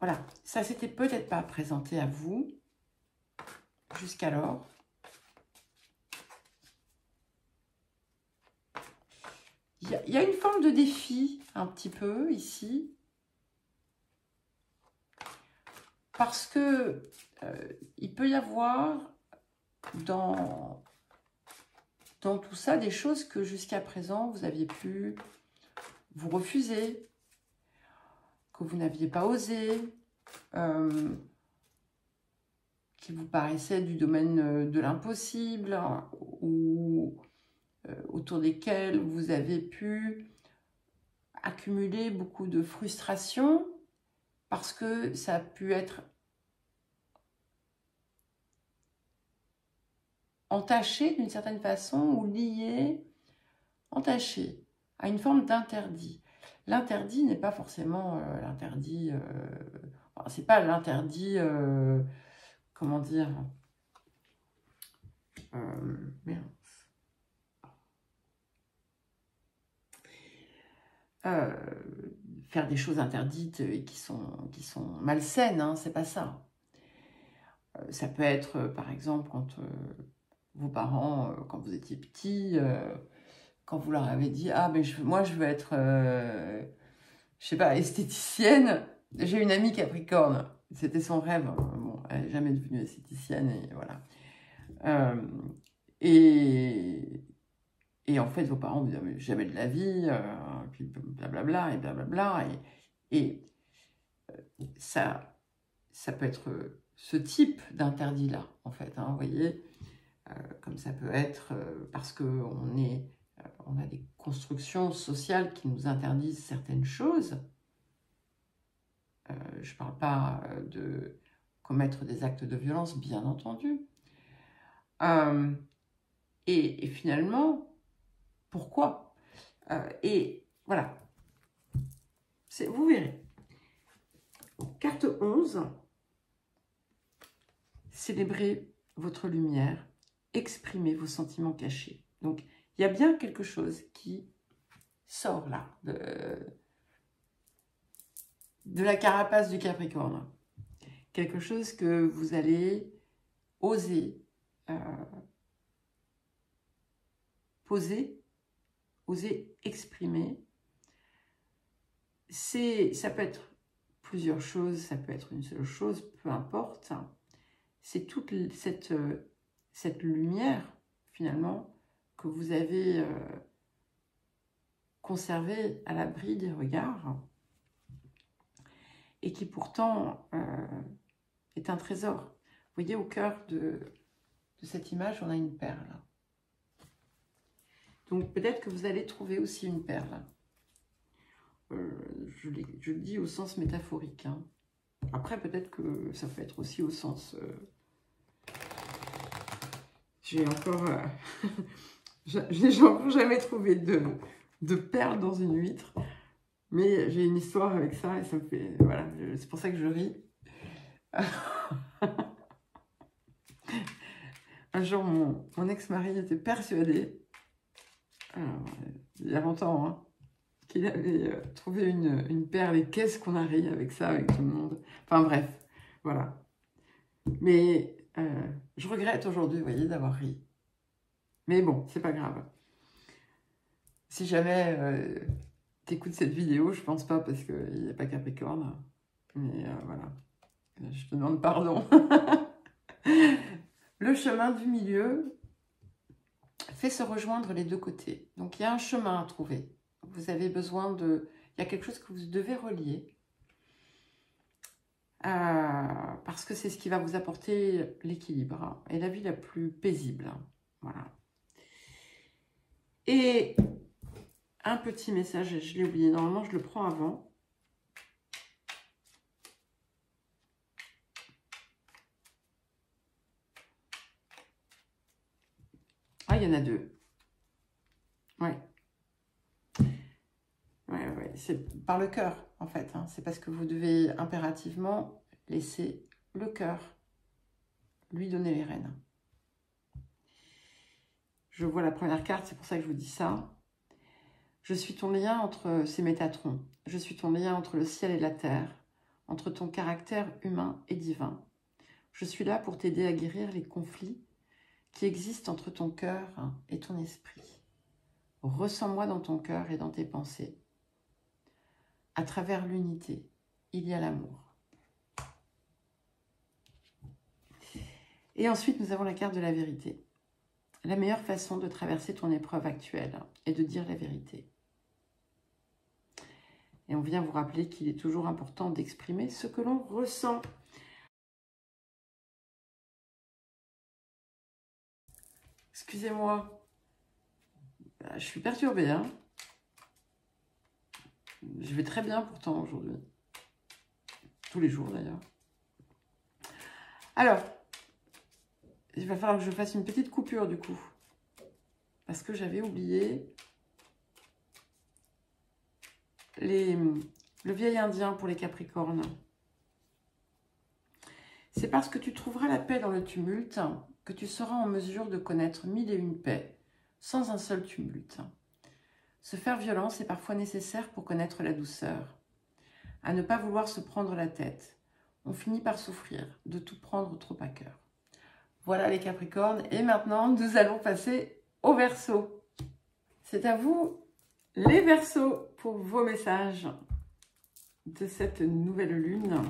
Voilà, ça s'était peut-être pas présenté à vous jusqu'alors. Il y a une forme de défi, un petit peu, ici. Parce que il peut y avoir dans tout ça des choses que jusqu'à présent, vous aviez pu vous refuser, que vous n'aviez pas osé, qui vous paraissaient du domaine de l'impossible, ou autour desquels vous avez pu accumuler beaucoup de frustration, parce que ça a pu être entaché d'une certaine façon ou lié, entaché à une forme d'interdit. L'interdit n'est pas forcément l'interdit, c'est pas l'interdit, comment dire, faire des choses interdites et qui sont malsaines, hein, c'est pas ça. Ça peut être, par exemple, quand vos parents, quand vous étiez petits, quand vous leur avez dit « Ah, mais moi, je veux être, je sais pas, esthéticienne. » J'ai une amie Capricorne, c'était son rêve. Bon, elle n'est jamais devenue esthéticienne, et voilà. Et en fait, vos parents vous disent « Jamais de la vie, et puis blablabla, et blablabla. » Et ça peut être ce type d'interdit-là, en fait, hein, vous voyez, comme ça peut être parce qu'on a des constructions sociales qui nous interdisent certaines choses. Je ne parle pas de commettre des actes de violence, bien entendu. Et finalement, pourquoi? Et voilà, vous verrez. carte 11. Célébrez votre lumière, exprimez vos sentiments cachés. Donc, il y a bien quelque chose qui sort là, de la carapace du Capricorne. Quelque chose que vous allez oser poser, oser exprimer. Ça peut être plusieurs choses, ça peut être une seule chose, peu importe. C'est toute cette lumière, finalement, que vous avez conservée à l'abri des regards et qui pourtant est un trésor. Vous voyez, au cœur de cette image, on a une perle. Donc peut-être que vous allez trouver aussi une perle. Je le dis au sens métaphorique. Hein. Après, peut-être que ça peut être aussi au sens... j'ai encore... je n'ai encore jamais trouvé de perles dans une huître. Mais j'ai une histoire avec ça et ça me fait... Voilà, c'est pour ça que je ris. Un jour, mon ex-mari était persuadé, il y a longtemps, hein, qu'il avait trouvé une perle. Et qu'est-ce qu'on a ri avec ça, avec tout le monde. Enfin bref, voilà. Mais je regrette aujourd'hui, vous voyez, d'avoir ri. Mais bon, c'est pas grave. Si jamais t'écoutes cette vidéo, je pense pas parce qu'il n'y a pas Capricorne. Mais voilà, je te demande pardon. Le chemin du milieu fait se rejoindre les deux côtés. Donc, il y a un chemin à trouver. Vous avez besoin de... Il y a quelque chose que vous devez relier. Parce que c'est ce qui va vous apporter l'équilibre et la vie la plus paisible. Voilà. Et un petit message, je l'ai oublié. Normalement, je le prends avant. Ah, il y en a deux. Ouais. Ouais, c'est par le cœur, en fait. Hein. C'est parce que vous devez impérativement laisser le cœur lui donner les rênes. Je vois la première carte, c'est pour ça que je vous dis ça. Je suis ton lien entre... C'est Métatron. Je suis ton lien entre le ciel et la terre, entre ton caractère humain et divin. Je suis là pour t'aider à guérir les conflits qui existent entre ton cœur et ton esprit. Ressens-moi dans ton cœur et dans tes pensées. À travers l'unité, il y a l'amour. Et ensuite, nous avons la carte de la vérité. La meilleure façon de traverser ton épreuve actuelle est de dire la vérité. Et on vient vous rappeler qu'il est toujours important d'exprimer ce que l'on ressent. Excusez-moi, je suis perturbée. Hein. Je vais très bien pourtant aujourd'hui. Tous les jours d'ailleurs. Alors, il va falloir que je fasse une petite coupure du coup. Parce que j'avais oublié le vieil indien pour les Capricornes. C'est parce que tu trouveras la paix dans le tumulte que tu seras en mesure de connaître 1001 paix sans un seul tumulte. Se faire violence est parfois nécessaire pour connaître la douceur. À ne pas vouloir se prendre la tête. On finit par souffrir de tout prendre trop à cœur. Voilà les Capricornes. Et maintenant, nous allons passer au Verseau. C'est à vous, les Verseaux, pour vos messages de cette nouvelle lune.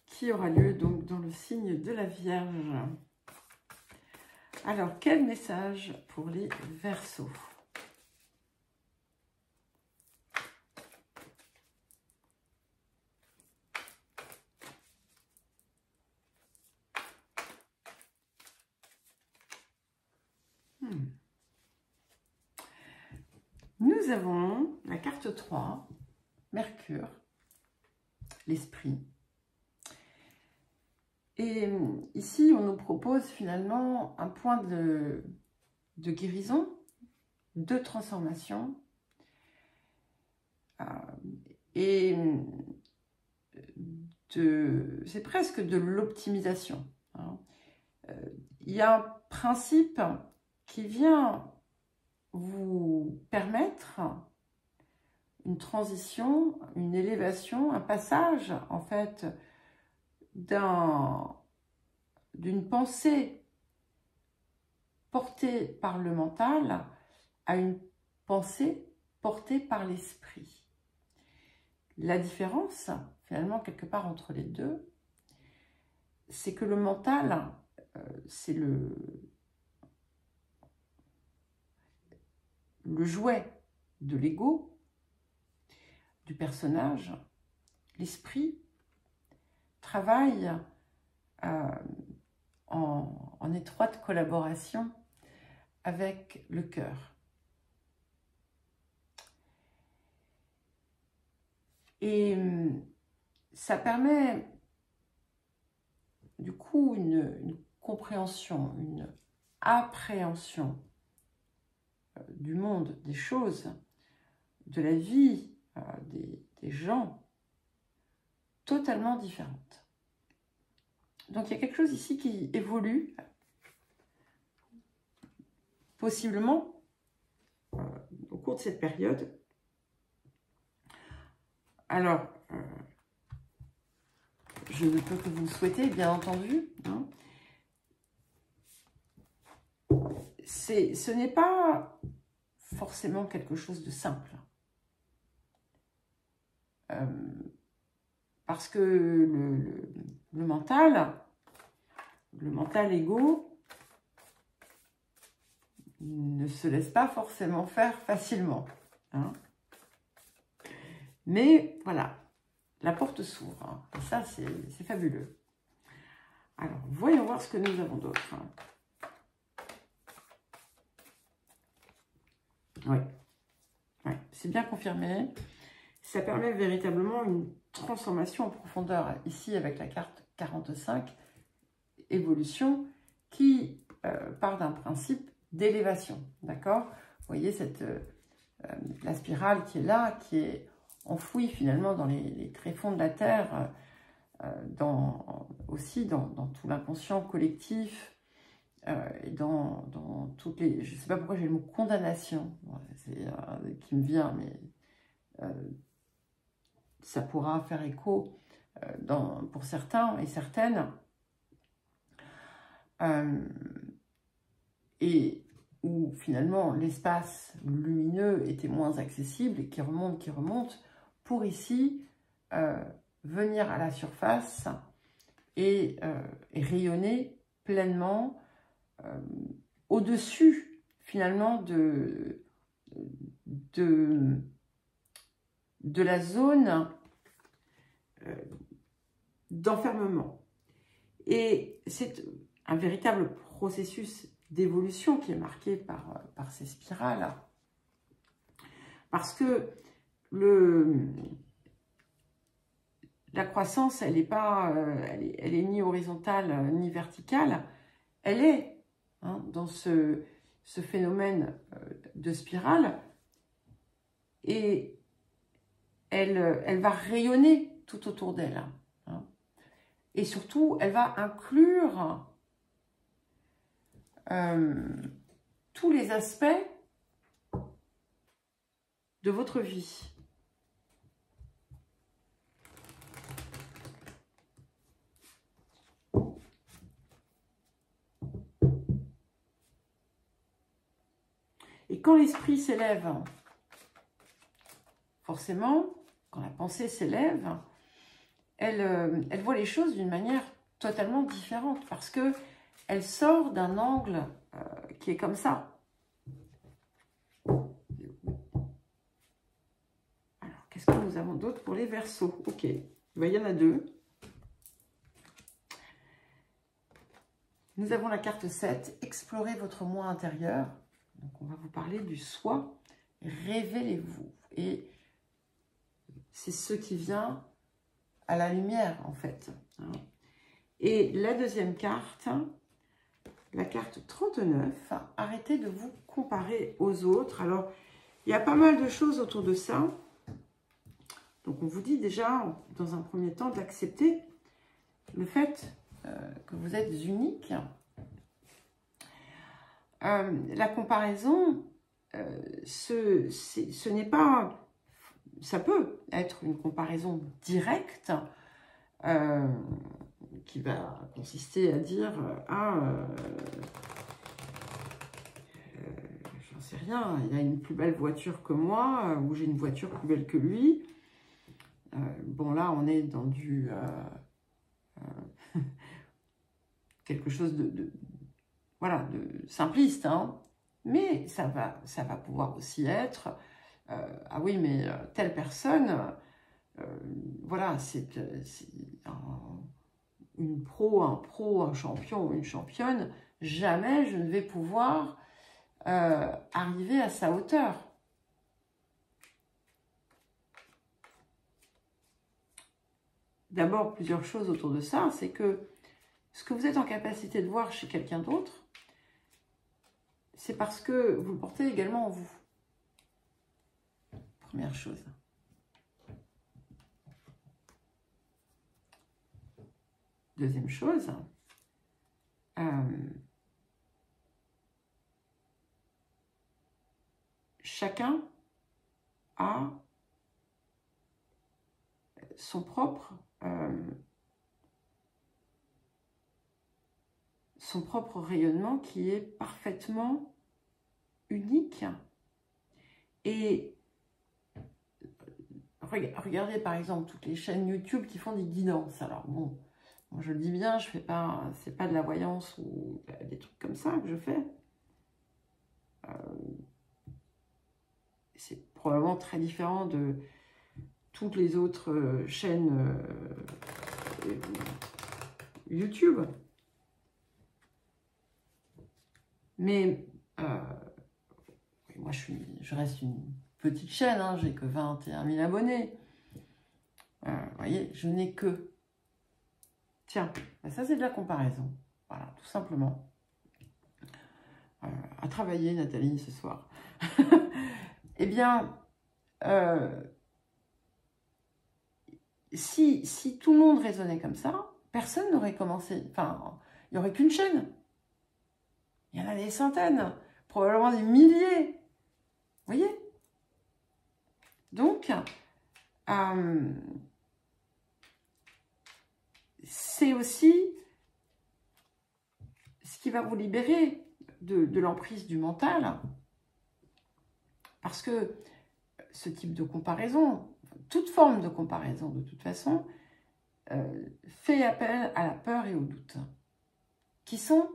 Qui aura lieu donc dans le signe de la Vierge. Alors, quel message pour les Verseaux? Nous avons la carte 3, Mercure, l'esprit. Et ici, on nous propose finalement un point de guérison, de transformation. et c'est presque de l'optimisation. Hein. Il y a un principe qui vient vous permettre une transition, une élévation, un passage en fait d'une pensée portée par le mental à une pensée portée par l'esprit. La différence, finalement, quelque part entre les deux, c'est que le mental, c'est le jouet de l'ego, du personnage. L'esprit travaille en étroite collaboration avec le cœur. Et ça permet du coup une compréhension, une appréhension du monde, des choses, de la vie, des gens, totalement différente. Donc il y a quelque chose ici qui évolue, possiblement, au cours de cette période. Alors, je ne peux que vous le souhaiter, bien entendu. Hein. Ce n'est pas forcément quelque chose de simple. Parce que le mental égo, ne se laisse pas forcément faire facilement. Hein. Mais voilà, la porte s'ouvre. Hein. Et ça, c'est fabuleux. Alors, voyons voir ce que nous avons d'autre. Hein. Oui, ouais, c'est bien confirmé. Ça permet véritablement une transformation en profondeur. Ici, avec la carte 45, évolution, qui part d'un principe d'élévation. D'accord? Vous voyez la spirale qui est là, qui est enfouie finalement dans les tréfonds de la Terre, aussi dans tout l'inconscient collectif, et dans toutes les... Je ne sais pas pourquoi j'ai le mot condamnation, qui me vient, mais ça pourra faire écho pour certains et certaines. Et où finalement l'espace lumineux était moins accessible et qui remonte, pour ici venir à la surface et rayonner pleinement au-dessus finalement de la zone d'enfermement. Et c'est un véritable processus d'évolution qui est marqué par ces spirales. Parce que la croissance, elle est ni horizontale ni verticale, elle est dans ce phénomène de spirale, et elle va rayonner tout autour d'elle. Hein. Et surtout, elle va inclure tous les aspects de votre vie. Et quand l'esprit s'élève, forcément, quand la pensée s'élève, elle voit les choses d'une manière totalement différente, parce que elle sort d'un angle qui est comme ça. Alors, qu'est-ce que nous avons d'autre pour les Verseaux? Ok, ben, il y en a deux. Nous avons la carte 7, explorez votre moi intérieur. Donc, on va vous parler du soi. Révélez-vous. Et c'est ce qui vient à la lumière, en fait. Et la deuxième carte, la carte 39, arrêtez de vous comparer aux autres. Alors, il y a pas mal de choses autour de ça. Donc, on vous dit déjà, dans un premier temps, d'accepter le fait que vous êtes unique. La comparaison, ce n'est pas... Ça peut être une comparaison directe qui va consister à dire « Ah, j'en sais rien, il a une plus belle voiture que moi, ou j'ai une voiture plus belle que lui. » Bon, là, on est dans du... quelque chose voilà, de simpliste, hein. Mais ça va pouvoir aussi être ah oui, mais telle personne, voilà, c'est une pro, un pro, un champion ou une championne, jamais je ne vais pouvoir arriver à sa hauteur. D'abord, plusieurs choses autour de ça, c'est que ce que vous êtes en capacité de voir chez quelqu'un d'autre, c'est parce que vous le portez également en vous. Première chose. Deuxième chose, chacun a son propre rayonnement qui est parfaitement unique. Et regardez par exemple toutes les chaînes YouTube qui font des guidances. Alors bon, moi je le dis bien, je fais pas, c'est pas de la voyance ou des trucs comme ça que je fais. C'est probablement très différent de toutes les autres chaînes YouTube. Mais moi, je reste une petite chaîne, hein, j'ai que 21 000 abonnés. Vous voyez, je n'ai que... Tiens, ça c'est de la comparaison. Voilà, tout simplement. À travailler, Nathalie, ce soir. Eh bien, si tout le monde raisonnait comme ça, personne n'aurait commencé. Enfin, il n'y aurait qu'une chaîne. Il y en a des centaines, probablement des milliers. Vous voyez? Donc, c'est aussi ce qui va vous libérer de l'emprise du mental. Parce que ce type de comparaison, toute forme de comparaison de toute façon, fait appel à la peur et au doute, qui sont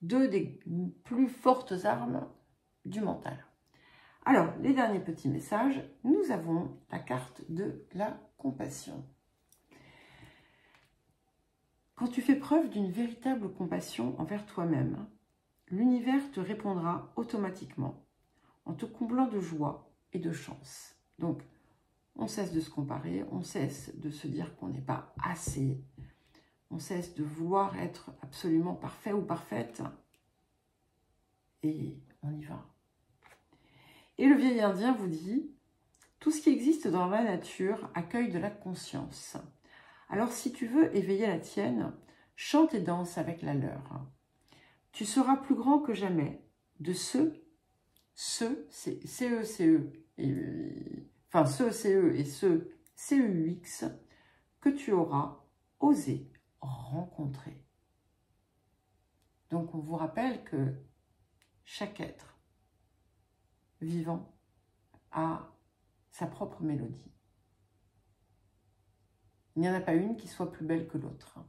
deux des plus fortes armes du mental. Alors, les derniers petits messages, nous avons la carte de la compassion. Quand tu fais preuve d'une véritable compassion envers toi-même, l'univers te répondra automatiquement en te comblant de joie et de chance. Donc, on cesse de se comparer, on cesse de se dire qu'on n'est pas assez, on cesse de vouloir être absolument parfait ou parfaite, et on y va. Et le vieil indien vous dit, tout ce qui existe dans la nature accueille de la conscience. Alors si tu veux éveiller la tienne, chante et danse avec la leur. Tu seras plus grand que jamais de c'est CE, enfin CE et ce CEUX que tu auras osé rencontrer. Donc on vous rappelle que chaque être vivant a sa propre mélodie. Il n'y en a pas une qui soit plus belle que l'autre.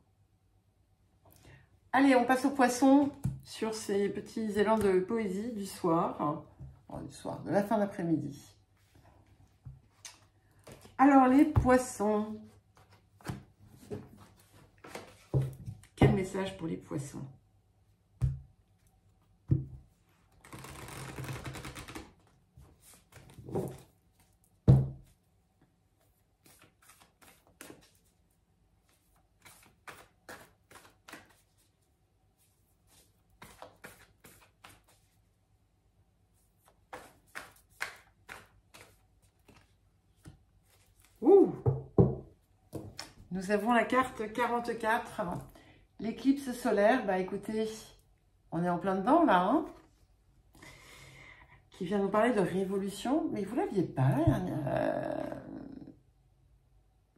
Allez, on passe aux poissons sur ces petits élans de poésie du soir, de la fin d'après-midi. Alors, les poissons. Quel message pour les poissons ? Nous avons la carte 44, l'éclipse solaire. Bah écoutez, on est en plein dedans là, hein, qui vient nous parler de révolution. Mais vous ne l'aviez pas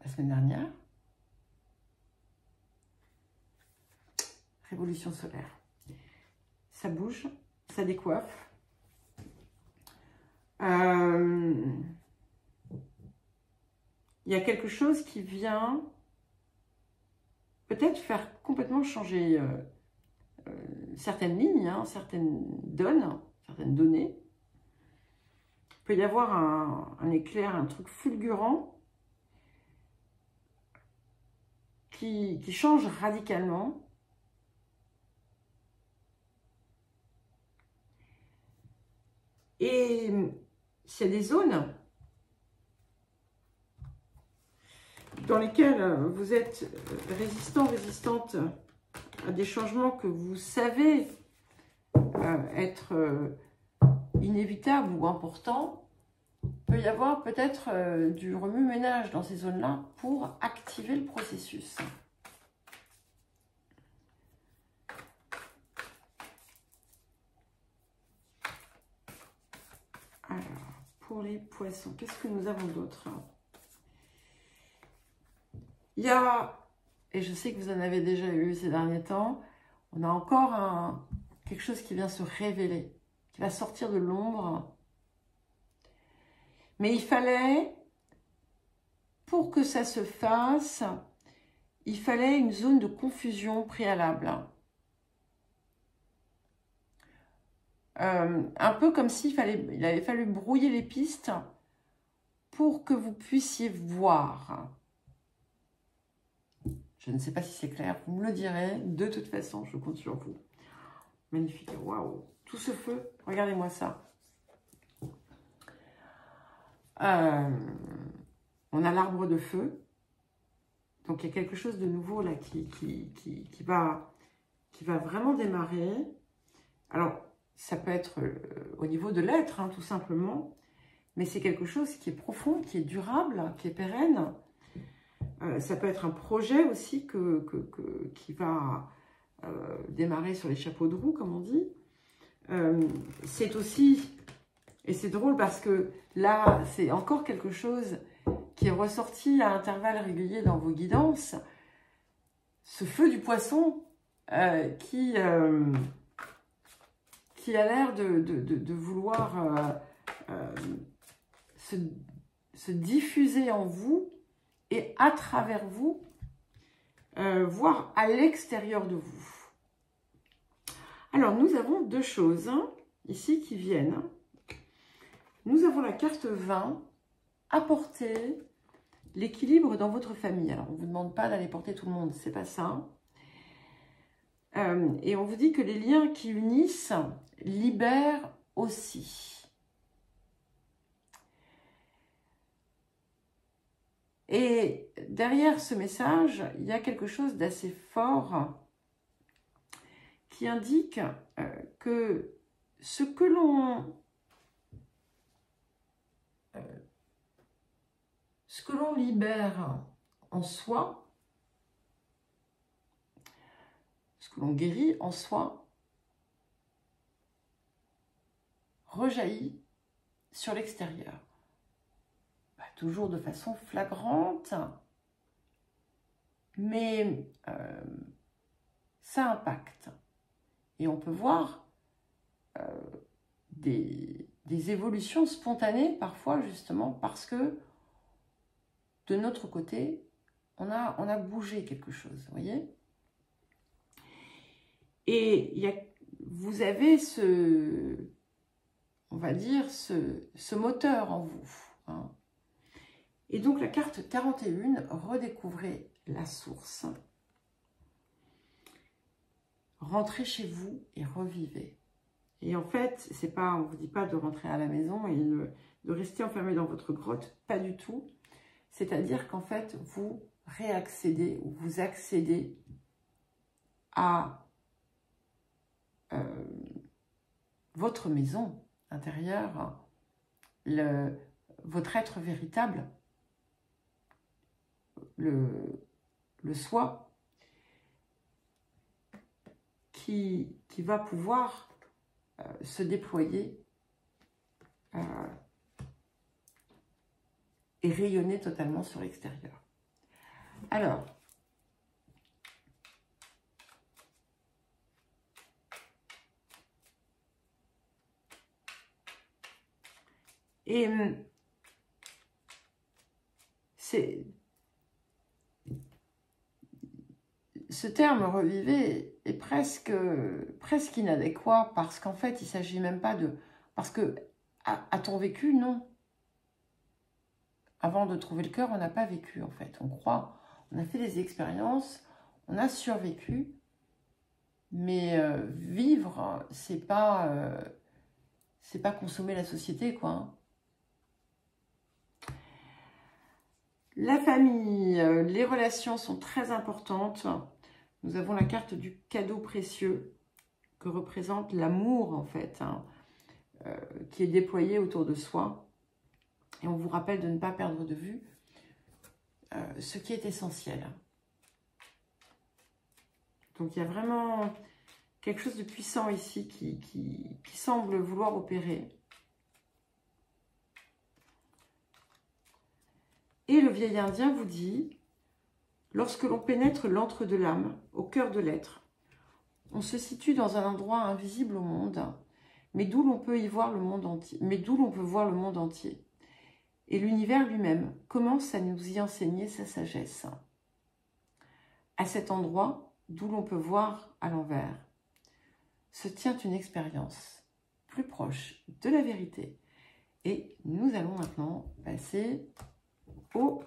la semaine dernière. Révolution solaire. Ça bouge, ça décoiffe. Il y a quelque chose qui vient peut-être faire complètement changer certaines lignes, hein, certaines données. Il peut y avoir un éclair, un truc fulgurant qui change radicalement. Et s'il y a des zones dans lesquelles vous êtes résistant, résistante à des changements que vous savez être inévitables ou importants, il peut y avoir peut-être du remue-ménage dans ces zones-là pour activer le processus. Alors, pour les poissons, qu'est-ce que nous avons d'autre? Il y a, et je sais que vous en avez déjà eu ces derniers temps, on a encore quelque chose qui vient se révéler, qui va sortir de l'ombre. Mais il fallait, pour que ça se fasse, il fallait une zone de confusion préalable. Un peu comme s'il avait fallu brouiller les pistes pour que vous puissiez voir. Je ne sais pas si c'est clair, vous me le direz. De toute façon, je compte sur vous. Magnifique, waouh! Tout ce feu, regardez-moi ça. On a l'arbre de feu. Donc, il y a quelque chose de nouveau là qui va vraiment démarrer. Alors, ça peut être au niveau de l'être, hein, tout simplement. Mais c'est quelque chose qui est profond, qui est durable, qui est pérenne. Ça peut être un projet aussi qui va démarrer sur les chapeaux de roue, comme on dit. C'est aussi, et c'est drôle parce que là, c'est encore quelque chose qui est ressorti à intervalles réguliers dans vos guidances. Ce feu du poisson qui a l'air de vouloir se diffuser en vous et à travers vous, voire à l'extérieur de vous. Alors, nous avons deux choses ici qui viennent. Nous avons la carte 20, apporter l'équilibre dans votre famille. Alors, on ne vous demande pas d'aller porter tout le monde, c'est pas ça. Et on vous dit que les liens qui unissent libèrent aussi. Et derrière ce message, il y a quelque chose d'assez fort qui indique que ce que l'on libère en soi, ce que l'on guérit en soi, rejaillit sur l'extérieur. Toujours de façon flagrante, mais ça impacte. Et on peut voir des évolutions spontanées parfois, justement, parce que de notre côté, on a bougé quelque chose, vous voyez? Et vous avez on va dire, ce moteur en vous, hein. Et donc, la carte 41, redécouvrez la source. Rentrez chez vous et revivez. Et en fait, on ne vous dit pas de rentrer à la maison et de rester enfermé dans votre grotte, pas du tout. C'est-à-dire qu'en fait, vous réaccédez ou vous accédez à votre maison intérieure, votre être véritable, le soi, qui va pouvoir se déployer et rayonner totalement sur l'extérieur. Alors, et ce terme reviver est presque inadéquat parce qu'en fait, il ne s'agit même pas de... Parce que, a-t-on vécu? Non. Avant de trouver le cœur, on n'a pas vécu en fait. On croit, on a fait des expériences, on a survécu, mais vivre, c'est pas consommer la société, quoi. Hein. La famille, les relations sont très importantes. Nous avons la carte du cadeau précieux que représente l'amour, en fait, hein, qui est déployé autour de soi. Et on vous rappelle de ne pas perdre de vue ce qui est essentiel. Donc, il y a vraiment quelque chose de puissant ici qui semble vouloir opérer. Et le vieil indien vous dit, lorsque l'on pénètre l'antre de l'âme, au cœur de l'être, on se situe dans un endroit invisible au monde, mais d'où l'on peut y voir le monde entier, voir le monde entier. Et l'univers lui-même commence à nous y enseigner sa sagesse. À cet endroit, d'où l'on peut voir à l'envers, se tient une expérience plus proche de la vérité. Et nous allons maintenant passer au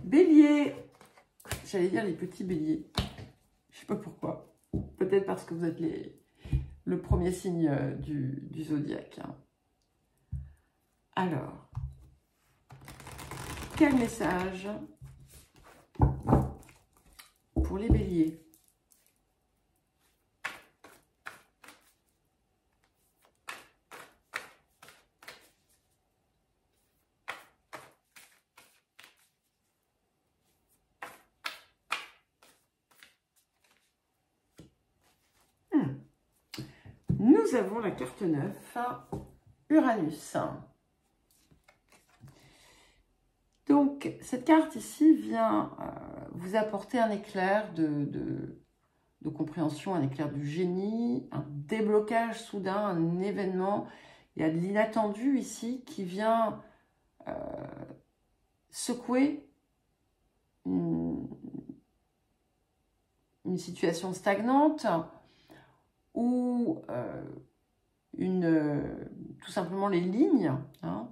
bélier. J'allais dire les petits béliers. Je ne sais pas pourquoi. Peut-être parce que vous êtes le premier signe du zodiaque. Hein. Alors, quel message pour les béliers? Nous avons la carte 9, Uranus. Donc, cette carte ici vient vous apporter un éclair de compréhension, un éclair du génie, un déblocage soudain, un événement. Il y a de l'inattendu ici qui vient secouer une situation stagnante ou tout simplement les lignes, hein,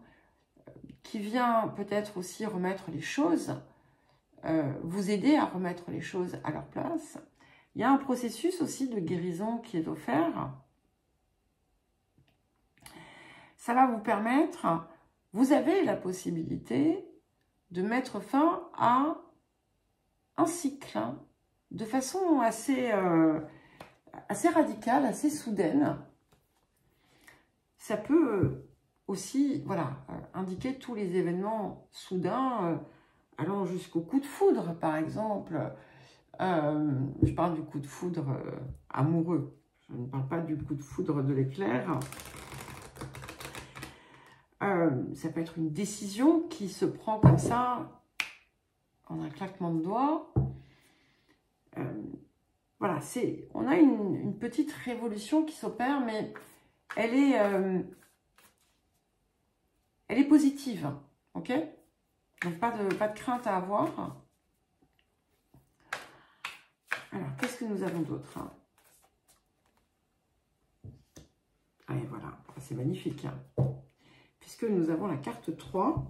qui vient peut-être aussi remettre les choses, vous aider à remettre les choses à leur place. Il y a un processus aussi de guérison qui est offert. Ça va vous permettre, vous avez la possibilité de mettre fin à un cycle, hein, de façon assez radicale, assez soudaine. Ça peut aussi, voilà, indiquer tous les événements soudains, allant jusqu'au coup de foudre, par exemple. Je parle du coup de foudre amoureux. Je ne parle pas du coup de foudre de l'éclair. Ça peut être une décision qui se prend comme ça, en un claquement de doigts. Voilà, on a une petite révolution qui s'opère, mais elle est positive, ok? Donc, pas de crainte à avoir. Alors, qu'est-ce que nous avons d'autre? Allez, voilà, c'est magnifique. Hein, puisque nous avons la carte 3,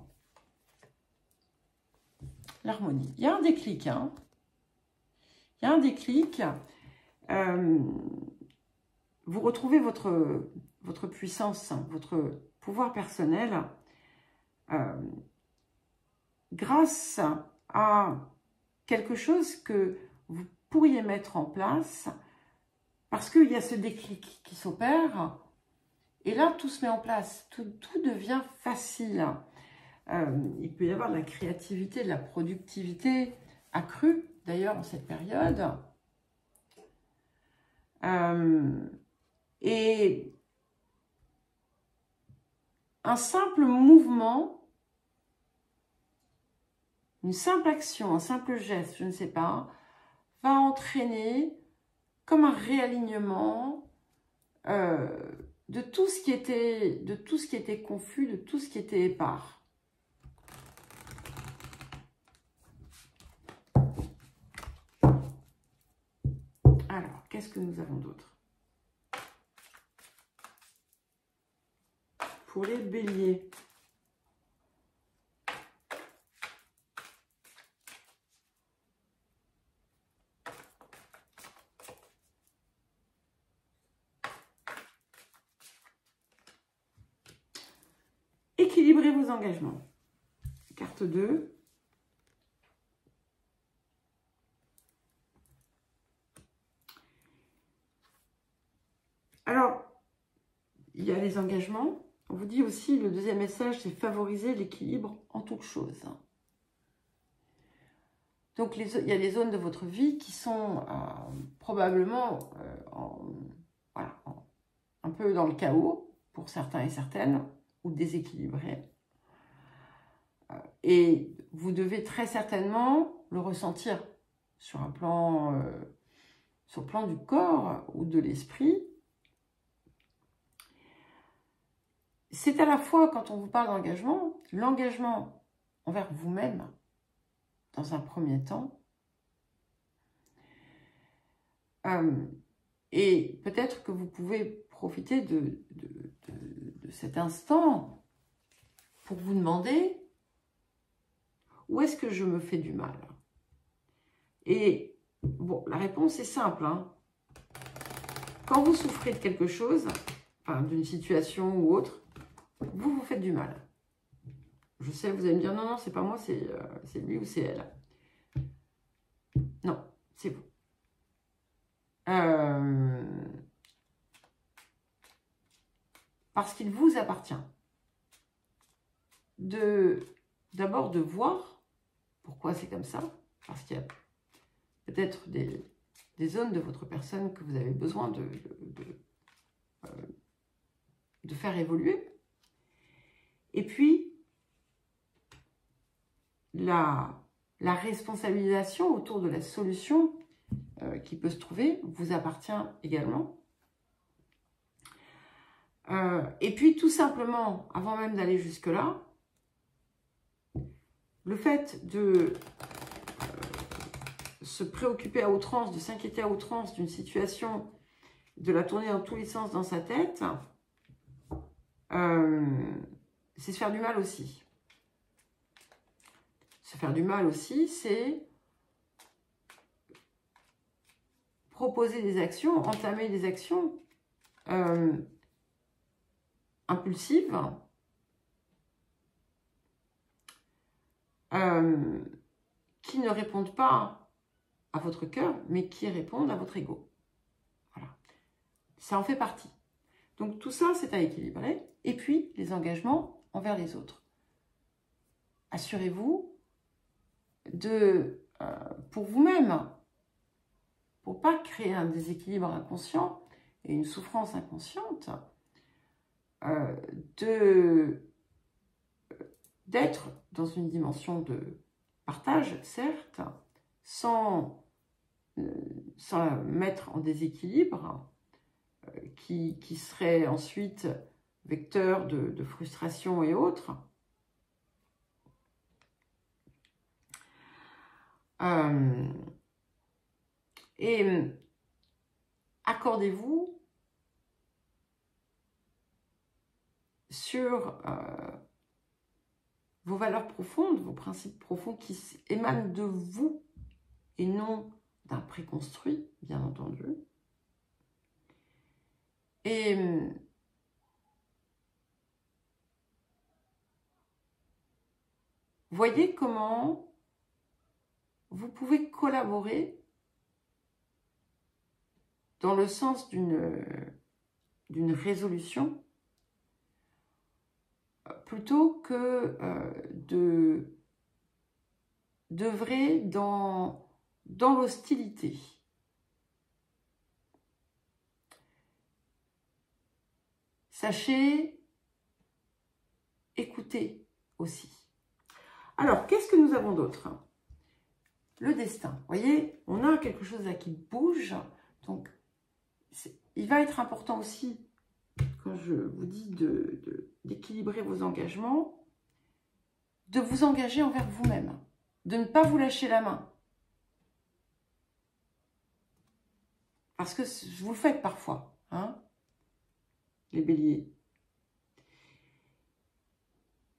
l'harmonie. Il y a un déclic, hein. Il y a un déclic. Vous retrouvez votre puissance, votre pouvoir personnel grâce à quelque chose que vous pourriez mettre en place parce qu'il y a ce déclic qui s'opère et là tout se met en place, tout devient facile. Il peut y avoir de la créativité, de la productivité accrue, d'ailleurs, en cette période. Et un simple mouvement, une simple action, un simple geste, je ne sais pas, va entraîner comme un réalignement de tout ce qui était confus, de tout ce qui était épars. Alors, qu'est-ce que nous avons d'autre? Pour les béliers. Équilibrez vos engagements. Carte 2. Alors, il y a les engagements. On vous dit aussi, le deuxième message, c'est favoriser l'équilibre en toutes choses. Donc, il y a les zones de votre vie qui sont probablement un peu dans le chaos, pour certains et certaines, ou déséquilibrées. Et vous devez très certainement le ressentir sur un plan, sur le plan du corps ou de l'esprit. C'est à la fois, quand on vous parle d'engagement, l'engagement envers vous-même, dans un premier temps, et peut-être que vous pouvez profiter de cet instant pour vous demander où est-ce que je me fais du mal. Et bon, la réponse est simple, hein. Quand vous souffrez de quelque chose, enfin, d'une situation ou autre, vous vous faites du mal. Je sais, vous allez me dire, non, non, c'est pas moi, c'est lui ou c'est elle. Non, c'est vous. Parce qu'il vous appartient d'abord de voir pourquoi c'est comme ça, parce qu'il y a peut-être des zones de votre personne que vous avez besoin de faire évoluer. Et puis, la responsabilisation autour de la solution qui peut se trouver vous appartient également. Et puis, tout simplement, avant même d'aller jusque-là, le fait de se préoccuper à outrance, de s'inquiéter à outrance d'une situation, de la tourner dans tous les sens dans sa tête, c'est se faire du mal aussi. Se faire du mal aussi, c'est proposer des actions, entamer des actions impulsives, qui ne répondent pas à votre cœur, mais qui répondent à votre ego. Voilà. Ça en fait partie. Donc tout ça, c'est à équilibrer. Et puis, les engagements envers les autres. Assurez-vous pour vous-même, pour pas créer un déséquilibre inconscient et une souffrance inconsciente, d'être dans une dimension de partage, certes, sans la mettre en déséquilibre, qui serait ensuite vecteur de frustration et autres. Et accordez-vous sur vos valeurs profondes, vos principes profonds qui émanent de vous et non d'un préconstruit, bien entendu. Et voyez comment vous pouvez collaborer dans le sens d'une résolution plutôt que d'œuvrer dans l'hostilité. Sachez écouter aussi. Alors, qu'est-ce que nous avons d'autre? Le destin. Vous voyez, on a quelque chose là qui bouge. Donc, il va être important aussi, quand je vous dis d'équilibrer vos engagements, de vous engager envers vous-même, de ne pas vous lâcher la main. Parce que vous le faites parfois, hein, les béliers.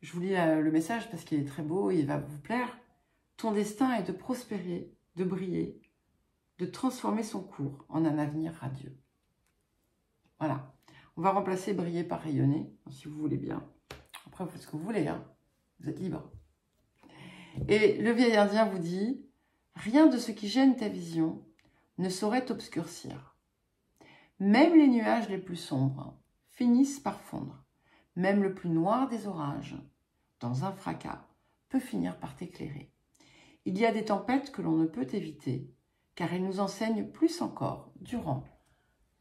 Je vous lis le message parce qu'il est très beau et il va vous plaire. Ton destin est de prospérer, de briller, de transformer son cours en un avenir radieux. Voilà. On va remplacer briller par rayonner, si vous voulez bien. Après, vous faites ce que vous voulez, hein. Vous êtes libre. Et le vieil indien vous dit, rien de ce qui gêne ta vision ne saurait t'obscurcir. Même les nuages les plus sombres finissent par fondre. Même le plus noir des orages, dans un fracas, peut finir par t'éclairer. Il y a des tempêtes que l'on ne peut éviter, car elles nous enseignent plus encore durant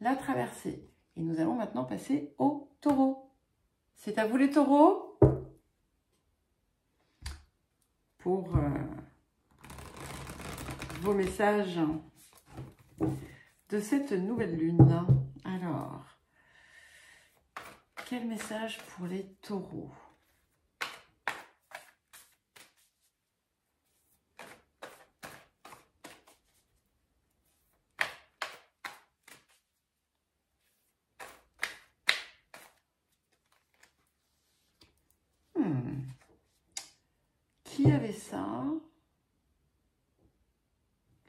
la traversée. Et nous allons maintenant passer au taureau. C'est à vous les taureaux pour vos messages de cette nouvelle lune. Alors, quel message pour les taureaux? Qui avait ça?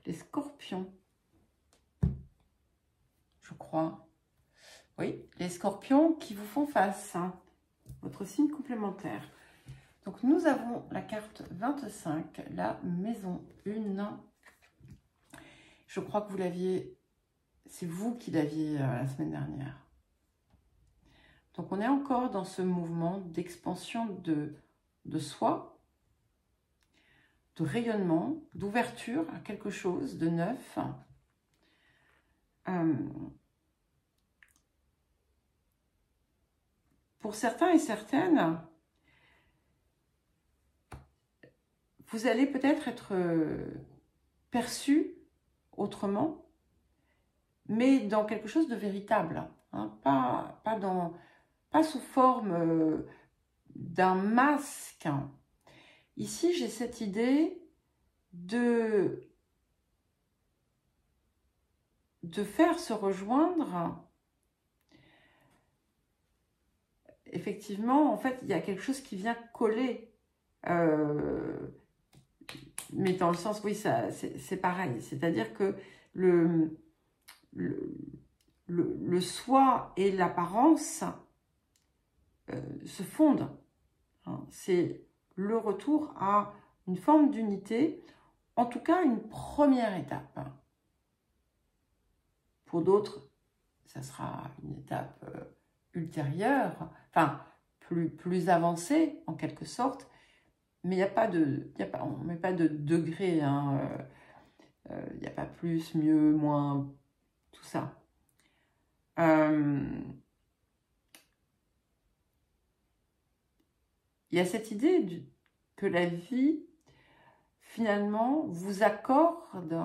Les scorpions, je crois. Oui, les scorpions qui vous font face, hein, votre signe complémentaire. Donc, nous avons la carte 25, la maison 1. Je crois que vous l'aviez, c'est vous qui l'aviez la semaine dernière. Donc, on est encore dans ce mouvement d'expansion de soi, de rayonnement, d'ouverture à quelque chose de neuf. Pour certains et certaines, vous allez peut-être être perçu autrement, mais dans quelque chose de véritable, hein, pas sous forme d'un masque. Ici, j'ai cette idée de faire se rejoindre. Effectivement, en fait, il y a quelque chose qui vient coller. Mais dans le sens, oui, c'est pareil. C'est-à-dire que le soi et l'apparence se fondent. Hein. C'est le retour à une forme d'unité, en tout cas une première étape. Pour d'autres, ça sera une étape ultérieure, enfin plus avancée en quelque sorte, mais il n'y a pas de, on ne met pas de degré, hein, il n'y a pas plus, mieux, moins, tout ça. Il y a cette idée que la vie, finalement, vous accorde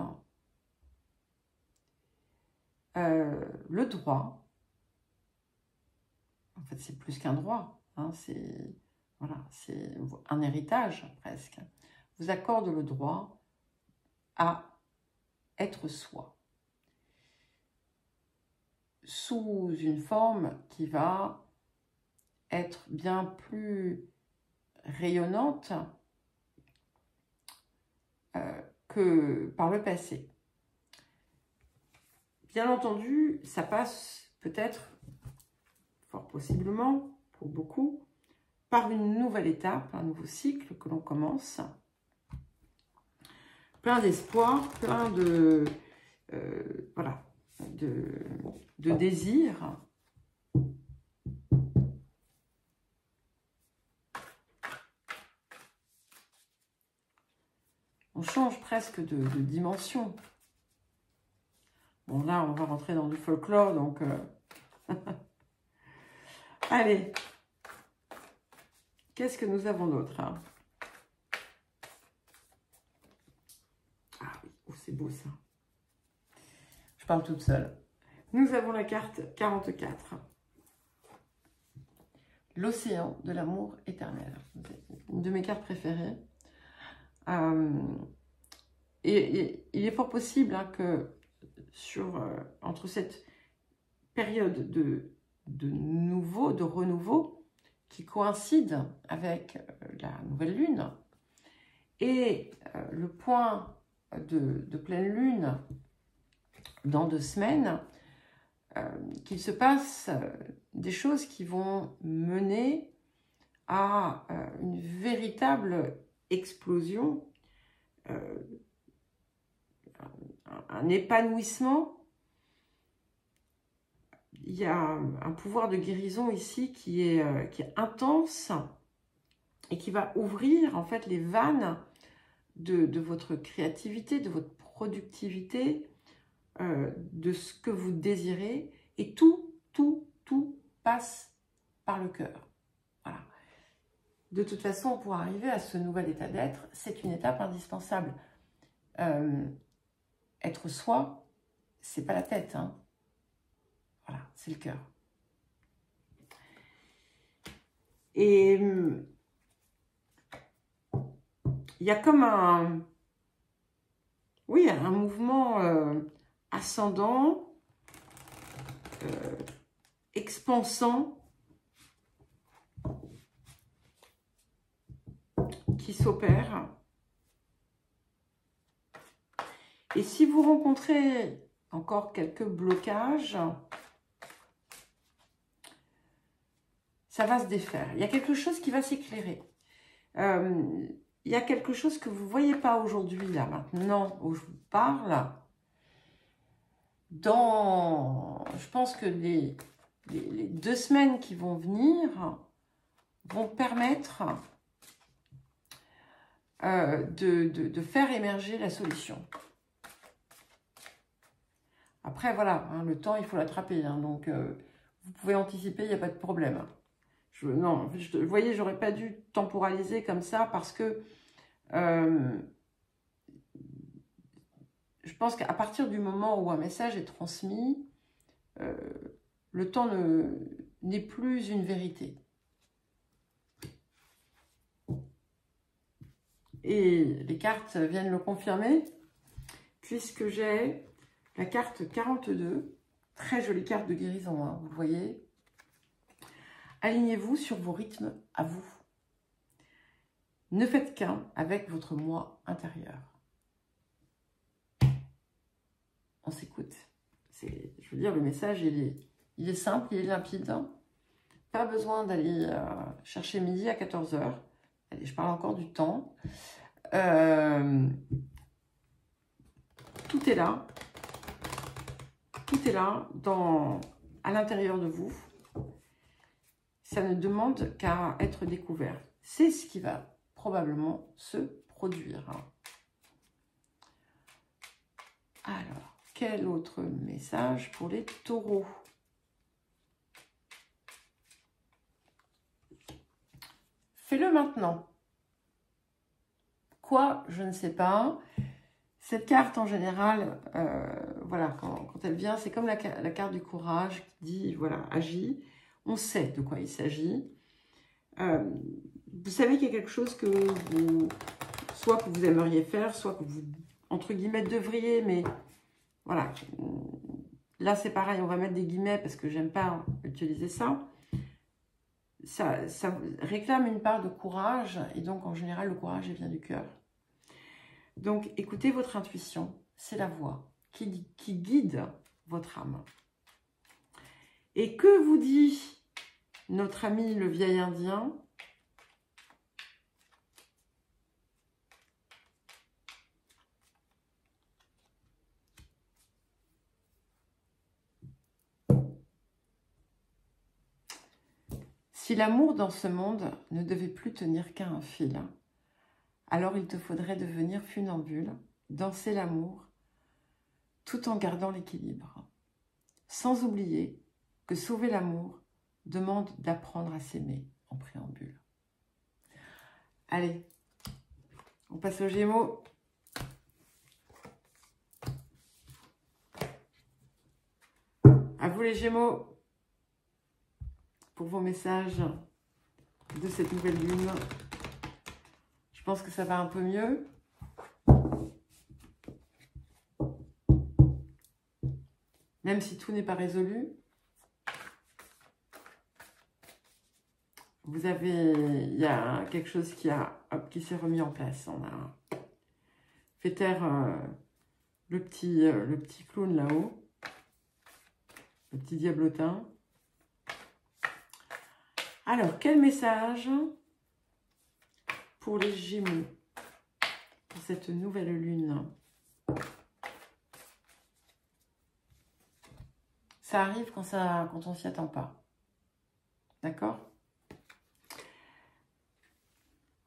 le droit. En fait, c'est plus qu'un droit, hein, c'est un héritage presque. Vous accorde le droit à être soi, sous une forme qui va être bien plus rayonnante que par le passé. Bien entendu, ça passe peut-être, fort possiblement, pour beaucoup, par une nouvelle étape, un nouveau cycle que l'on commence. Plein d'espoir, plein de voilà, de désir. On change presque de dimension. Bon, là, on va rentrer dans du folklore, donc... Allez. Qu'est-ce que nous avons d'autre, hein? Ah oui, oh, c'est beau, ça. Je parle toute seule. Nous avons la carte 44. L'océan de l'amour éternel. Une de mes cartes préférées. Et il est fort possible hein, que entre cette période de renouveau qui coïncide avec la nouvelle lune et le point de pleine lune dans 2 semaines, qu'il se passe des choses qui vont mener à une véritable explosion, un épanouissement. Il y a un pouvoir de guérison ici qui est intense et qui va ouvrir en fait les vannes de votre créativité, de votre productivité, de ce que vous désirez, et tout passe par le cœur. Voilà. De toute façon, pour arriver à ce nouvel état d'être, c'est une étape indispensable. Être soi, c'est pas la tête, hein. Voilà, c'est le cœur. Et il y a comme un mouvement ascendant, expansant, qui s'opère. Et si vous rencontrez encore quelques blocages, ça va se défaire. Il y a quelque chose qui va s'éclairer. Il y a quelque chose que vous ne voyez pas aujourd'hui, là, maintenant, où je vous parle. Je pense que les 2 semaines qui vont venir vont permettre de faire émerger la solution. Après, voilà, hein, le temps, il faut l'attraper. Hein, donc, vous pouvez anticiper, il n'y a pas de problème. Vous voyez, j'aurais pas dû temporaliser comme ça parce que je pense qu'à partir du moment où un message est transmis, le temps n'est plus une vérité. Et les cartes viennent le confirmer, puisque j'ai la carte 42, très jolie carte de guérison, hein, vous le voyez. Alignez-vous sur vos rythmes à vous. Ne faites qu'un avec votre moi intérieur. On s'écoute. Je veux dire, le message, il est simple, il est limpide. Hein. Pas besoin d'aller chercher midi à 14 h. Allez, je parle encore du temps. Tout est là. Tout est là, à l'intérieur de vous. Ça ne demande qu'à être découvert. C'est ce qui va probablement se produire. Alors, quel autre message pour les taureaux? Fais-le maintenant. Quoi? Je ne sais pas. Cette carte, en général, voilà, quand elle vient, c'est comme la carte du courage qui dit, voilà, agis. On sait de quoi il s'agit. Vous savez qu'il y a quelque chose que soit que vous aimeriez faire, soit que vous, entre guillemets, devriez, mais voilà. Là, c'est pareil, on va mettre des guillemets parce que j'aime pas utiliser ça. Ça réclame une part de courage, et donc, en général, le courage, il vient du cœur. Donc, écoutez votre intuition, c'est la voix qui guide votre âme. Et que vous dit notre ami le vieil indien? Si l'amour dans ce monde ne devait plus tenir qu'à un fil, alors il te faudrait devenir funambule, danser l'amour, tout en gardant l'équilibre. Sans oublier que sauver l'amour demande d'apprendre à s'aimer en préambule. Allez, on passe aux Gémeaux. À vous les Gémeaux, pour vos messages de cette nouvelle lune. Je pense que ça va un peu mieux. Même si tout n'est pas résolu. Vous avez, il y a quelque chose qui s'est remis en place. On a fait taire le petit clown là-haut. Le petit diablotin. Alors, quel message pour les Gémeaux, pour cette nouvelle lune? Ça arrive quand on s'y attend pas. D'accord?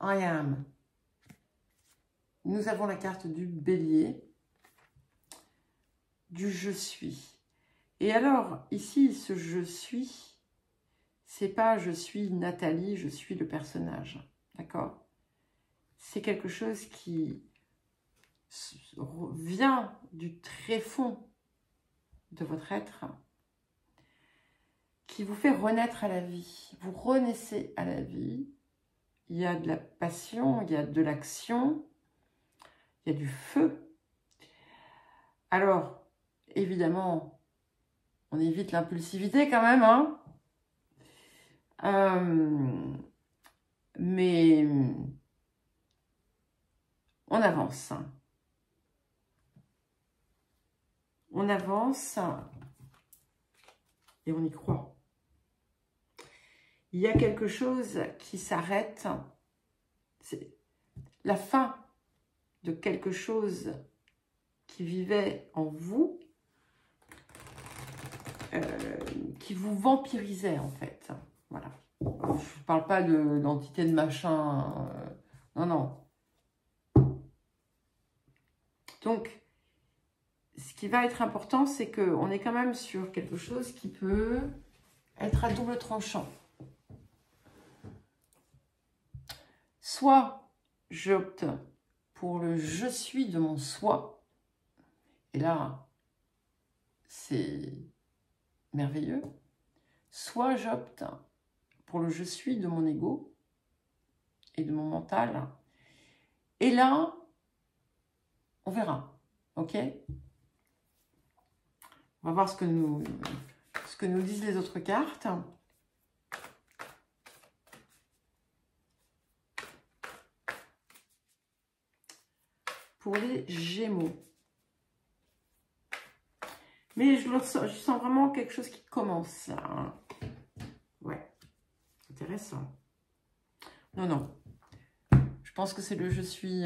I am. Nous avons la carte du Bélier, du je suis. Et alors, ici, ce je suis, c'est pas je suis Nathalie, je suis le personnage. D'accord? C'est quelque chose qui vient du tréfond de votre être, qui vous fait renaître à la vie. Vous renaissez à la vie. Il y a de la passion, il y a de l'action, il y a du feu. Alors, évidemment, on évite l'impulsivité quand même, hein. Mais on avance. On avance et on y croit. Il y a quelque chose qui s'arrête. C'est la fin de quelque chose qui vivait en vous, qui vous vampirisait en fait. Voilà. Je ne parle pas d'entité de machin. Non, non. Donc, ce qui va être important, c'est qu'on est quand même sur quelque chose qui peut être à double tranchant. Soit j'opte pour le je suis de mon soi, et là, c'est merveilleux. Soit j'opte pour le je suis de mon ego et de mon mental, et là, on verra, ok? On va voir ce que nous disent les autres cartes. Pour les Gémeaux. Mais je sens vraiment quelque chose qui commence là. Hein. Ouais, intéressant. Non, non. Je pense que c'est le je suis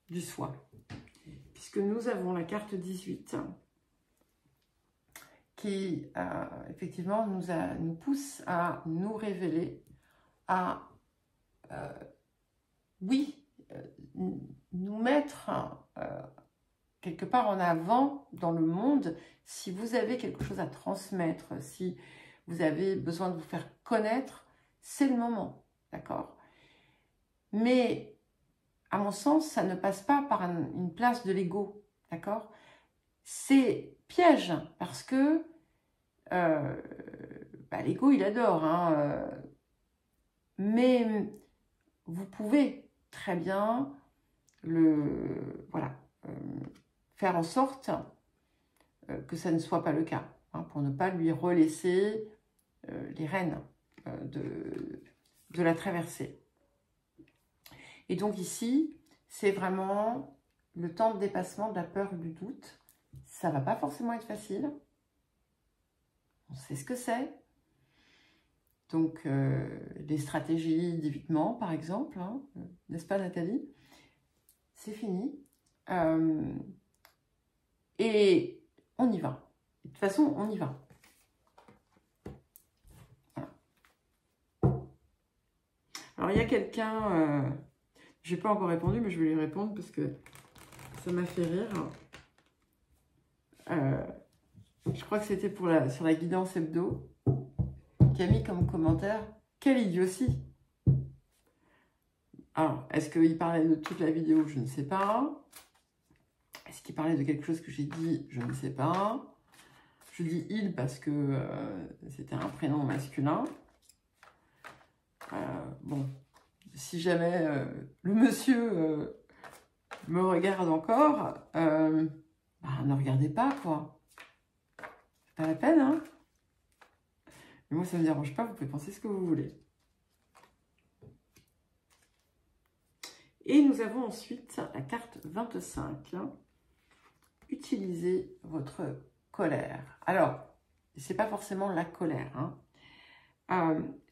du soi. Puisque nous avons la carte 18 qui, effectivement, nous pousse à nous révéler, à, oui, nous mettre quelque part en avant dans le monde. Si vous avez quelque chose à transmettre, si vous avez besoin de vous faire connaître, c'est le moment, d'accord? Mais, à mon sens, ça ne passe pas par une place de l'ego, d'accord? C'est piège, parce que l'ego, il adore, hein, mais vous pouvez très bien faire en sorte que ça ne soit pas le cas, hein, pour ne pas lui relaisser les rênes de la traversée. Et donc ici, c'est vraiment le temps de dépassement de la peur et du doute. Ça ne va pas forcément être facile. On sait ce que c'est. Donc, les stratégies d'évitement, par exemple, hein, n'est-ce pas Nathalie? C'est fini. Et on y va. De toute façon, on y va. Voilà. Alors, il y a quelqu'un... J'ai pas encore répondu, mais je vais lui répondre parce que ça m'a fait rire. Je crois que c'était sur la guidance hebdo, qui a mis comme commentaire « Quelle idiotie !» Alors, est-ce qu'il parlait de toute la vidéo? Je ne sais pas. Est-ce qu'il parlait de quelque chose que j'ai dit? Je ne sais pas. Je dis « il » parce que c'était un prénom masculin. Bon, si jamais le monsieur me regarde encore, bah, ne regardez pas, quoi. C'est pas la peine, hein. Mais moi, ça ne me dérange pas, vous pouvez penser ce que vous voulez. Et nous avons ensuite la carte 25. Utilisez votre colère. Alors, c'est pas forcément la colère, hein.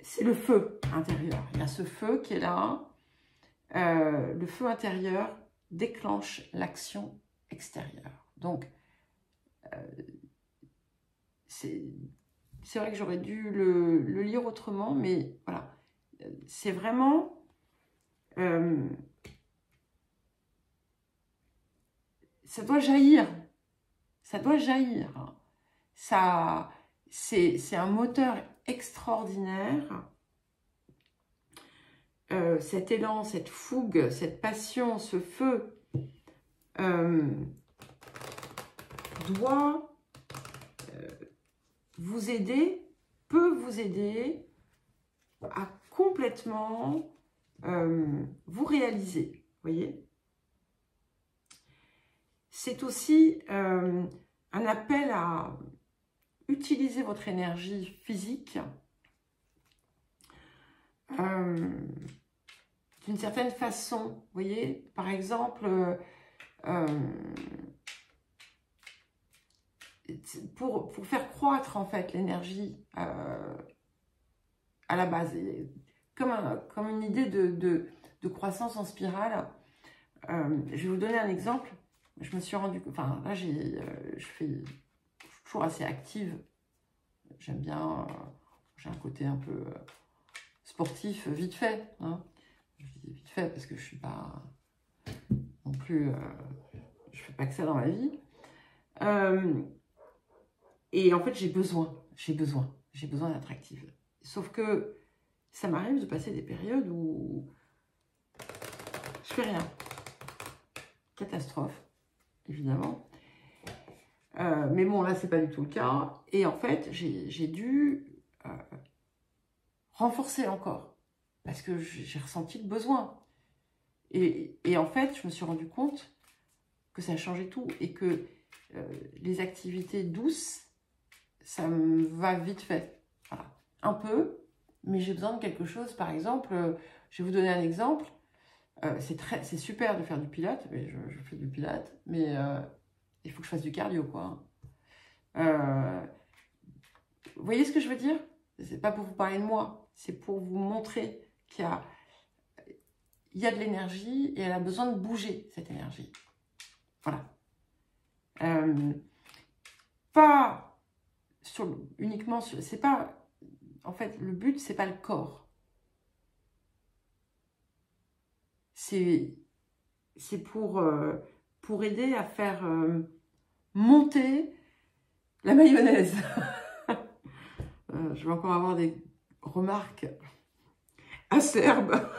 C'est le feu intérieur. Il y a ce feu qui est là. Le feu intérieur déclenche l'action extérieure. Donc, c'est vrai que j'aurais dû le lire autrement, mais voilà. C'est vraiment... ça doit jaillir. Ça doit jaillir. Ça, c'est un moteur extraordinaire. Cet élan, cette fougue, cette passion, ce feu doit vous aider, peut vous aider à complètement vous réaliser. Vous voyez? C'est aussi un appel à utiliser votre énergie physique d'une certaine façon. Vous voyez, par exemple, pour faire croître en fait l'énergie à la base, comme une idée de croissance en spirale. Je vais vous donner un exemple. Je me suis rendu, enfin là je suis toujours assez active. J'aime bien, j'ai un côté un peu sportif, vite fait. Hein. Je dis vite fait parce que je suis pas non plus, je fais pas que ça dans ma vie. Et en fait, j'ai besoin d'être active. Sauf que ça m'arrive de passer des périodes où je fais rien. Catastrophe, évidemment. Mais bon, là, c'est pas du tout le cas. Et en fait, j'ai dû renforcer encore. Parce que j'ai ressenti le besoin. Et en fait, je me suis rendu compte que ça a changé tout. Et que les activités douces, ça me va vite fait. Voilà. Un peu, mais j'ai besoin de quelque chose. Par exemple, je vais vous donner un exemple. C'est super de faire du pilates, mais je fais du pilates, mais il faut que je fasse du cardio, quoi. Vous voyez ce que je veux dire? C'est pas pour vous parler de moi, c'est pour vous montrer qu'il y a de l'énergie et elle a besoin de bouger, cette énergie. Voilà. Pas uniquement sur... C'est pas... En fait, le but, c'est pas le corps. C'est pour aider à faire monter la mayonnaise. Je vais encore avoir des remarques acerbes.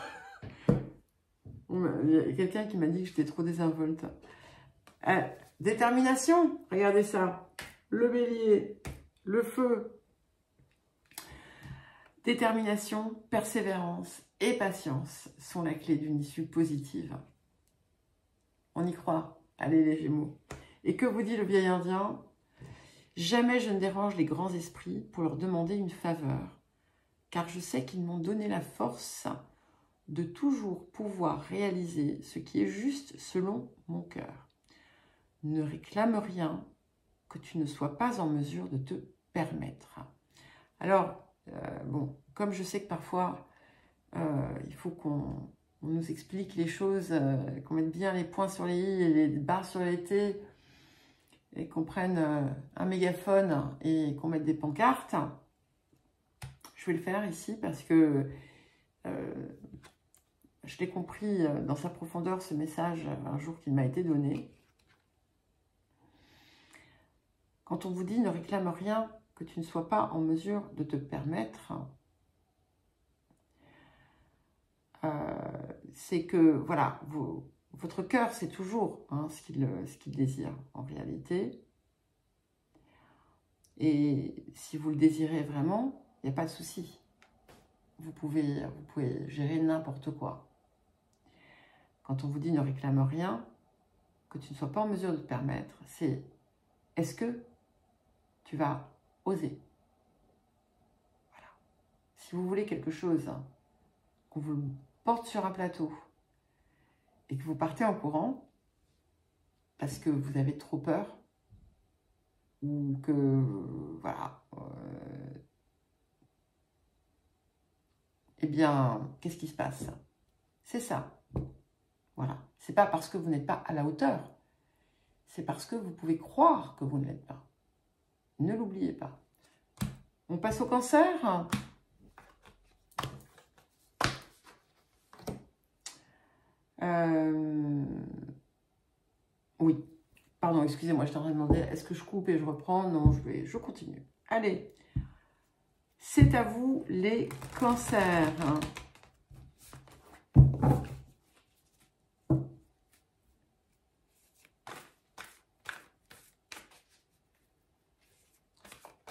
Il y a quelqu'un qui m'a dit que j'étais trop désinvolte. Détermination, regardez ça. Le bélier, le feu. Détermination, persévérance et patience sont la clé d'une issue positive. On y croit. Allez les Gémeaux. Et que vous dit le vieil Indien? Jamais je ne dérange les grands esprits pour leur demander une faveur, car je sais qu'ils m'ont donné la force de toujours pouvoir réaliser ce qui est juste selon mon cœur. Ne réclame rien que tu ne sois pas en mesure de te permettre. Alors, bon, comme je sais que parfois, il faut qu'on nous explique les choses, qu'on mette bien les points sur les i et les barres sur les t, et qu'on prenne un mégaphone et qu'on mette des pancartes, je vais le faire ici parce que je l'ai compris dans sa profondeur, ce message, un jour qu'il m'a été donné. Quand on vous dit « ne réclame rien que tu ne sois pas en mesure de te permettre », c'est que, voilà, votre cœur, c'est toujours ce qu'il désire en réalité. Et si vous le désirez vraiment, il n'y a pas de souci. Vous pouvez gérer n'importe quoi. Quand on vous dit « ne réclame rien que tu ne sois pas en mesure de te permettre », c'est « est-ce que tu vas oser ?» Voilà. Si vous voulez quelque chose, qu'on vous porte sur un plateau et que vous partez en courant parce que vous avez trop peur ou que, voilà, eh bien, qu'est-ce qui se passe? C'est ça. Voilà. C'est pas parce que vous n'êtes pas à la hauteur, c'est parce que vous pouvez croire que vous ne l'êtes pas. Ne l'oubliez pas. On passe au Cancer. Oui. Pardon, excusez-moi, je t'aurais demandé, est-ce que je coupe et je reprends? Non, je continue. Allez. C'est à vous, les Cancers.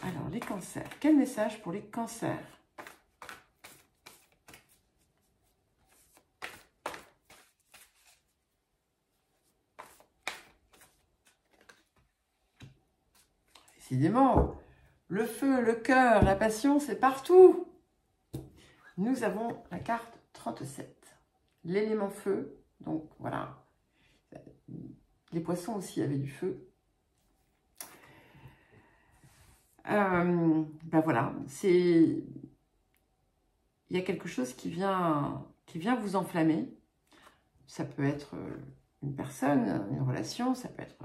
Alors, les Cancers. Quel message pour les Cancers? Décidément, le feu, le cœur, la passion, c'est partout. Nous avons la carte 37. L'élément feu. Donc, voilà. Les poissons aussi avaient du feu. Ben voilà. Il y a quelque chose qui vient vous enflammer. Ça peut être une personne, une relation, ça peut être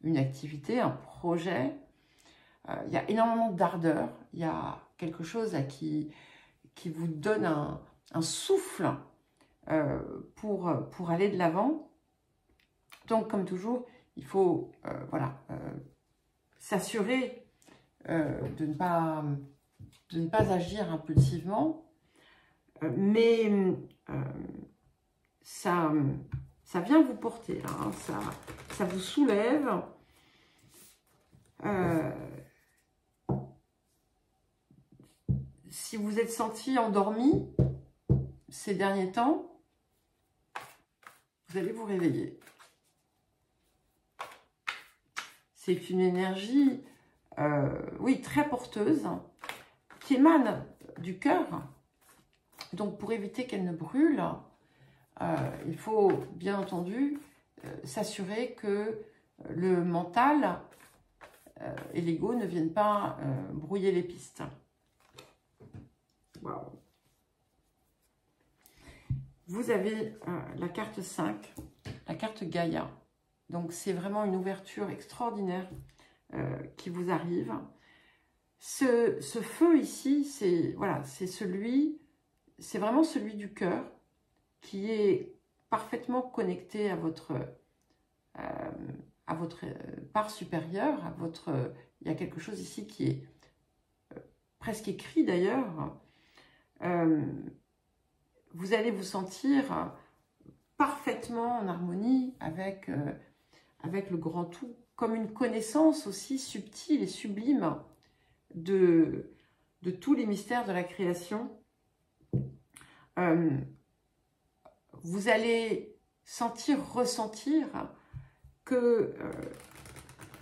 une activité, un projet. Il y a énormément d'ardeur. Il y a quelque chose là, qui vous donne un souffle pour aller de l'avant. Donc, comme toujours, il faut voilà, s'assurer de ne pas agir impulsivement. Mais ça vient vous porter, là, hein, ça vous soulève. Si vous êtes senti endormi ces derniers temps, vous allez vous réveiller. C'est une énergie, oui, très porteuse, qui émane du cœur. Donc, pour éviter qu'elle ne brûle, il faut bien entendu s'assurer que le mental et l'ego ne viennent pas brouiller les pistes. Wow. Vous avez la carte 5, la carte Gaïa. Donc, c'est vraiment une ouverture extraordinaire qui vous arrive. Ce feu ici, c'est voilà, c'est vraiment celui du cœur qui est parfaitement connecté à votre part supérieure, il y a quelque chose ici qui est presque écrit d'ailleurs. Vous allez vous sentir parfaitement en harmonie avec le grand tout, comme une connaissance aussi subtile et sublime de tous les mystères de la création. Vous allez ressentir que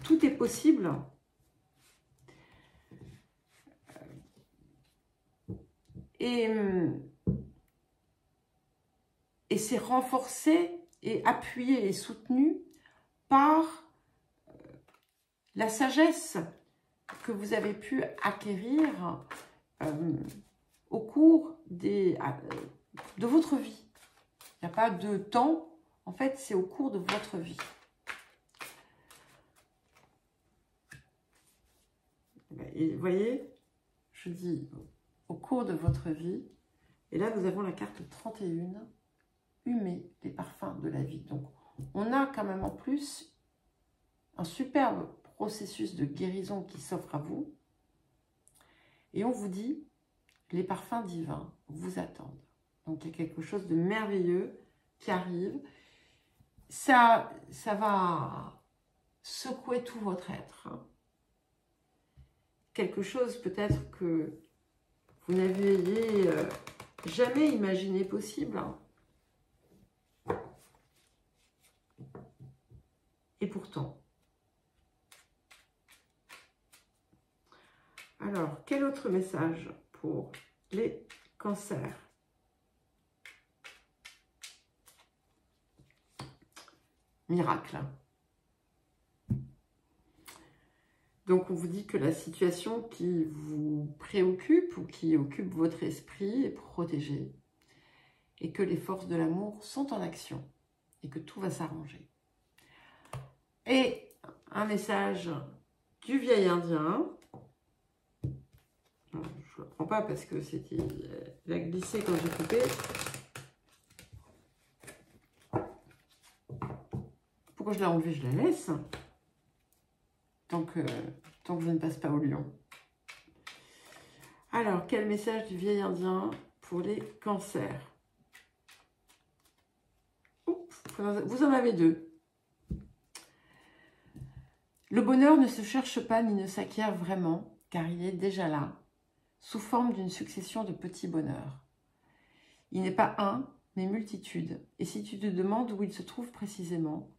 tout est possible. Et c'est renforcé et appuyé et soutenu par la sagesse que vous avez pu acquérir au cours de votre vie. Il n'y a pas de temps, en fait, c'est au cours de votre vie. Et vous voyez, je dis au cours de votre vie, Et là, nous avons la carte 31, humer les parfums de la vie. Donc, on a quand même en plus un superbe processus de guérison qui s'offre à vous. Et on vous dit, les parfums divins vous attendent. Donc, il y a quelque chose de merveilleux qui arrive. Ça va secouer tout votre être. Quelque chose peut-être que vous n'aviez jamais imaginé possible. Et pourtant. Alors, quel autre message pour les cancers? Miracle. Donc, on vous dit que la situation qui vous préoccupe ou qui occupe votre esprit est protégée et que les forces de l'amour sont en action et que tout va s'arranger. Et un message du vieil indien. Je ne le prends pas parce que c'était... Il a glissé quand j'ai coupé. Pourquoi je l'ai enlevé? Je la laisse. Tant que je ne passe pas au lion. Alors, quel message du vieil indien pour les cancers? Oups, vous en avez deux. Le bonheur ne se cherche pas ni ne s'acquiert vraiment, car il est déjà là, sous forme d'une succession de petits bonheurs. Il n'est pas un, mais multitude. Et si tu te demandes où il se trouve précisément,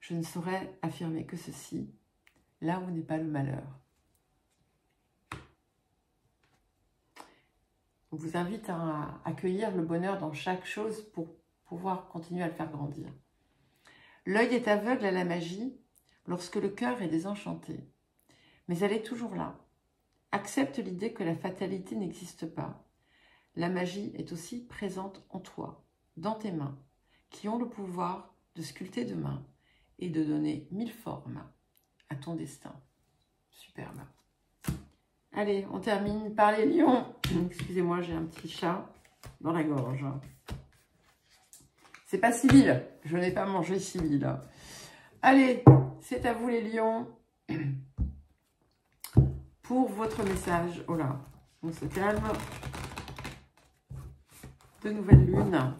je ne saurais affirmer que ceci, là où n'est pas le malheur. On vous invite à accueillir le bonheur dans chaque chose pour pouvoir continuer à le faire grandir. L'œil est aveugle à la magie lorsque le cœur est désenchanté. Mais elle est toujours là. Accepte l'idée que la fatalité n'existe pas. La magie est aussi présente en toi, dans tes mains, qui ont le pouvoir de sculpter demain et de donner 1000 formes à ton destin. Superbe. Allez, on termine par les lions. Excusez-moi, j'ai un petit chat dans la gorge. C'est pas civil. Je n'ai pas mangé civil. Allez, c'est à vous les lions. Pour votre message. Oh là, on se calme. De nouvelles lunes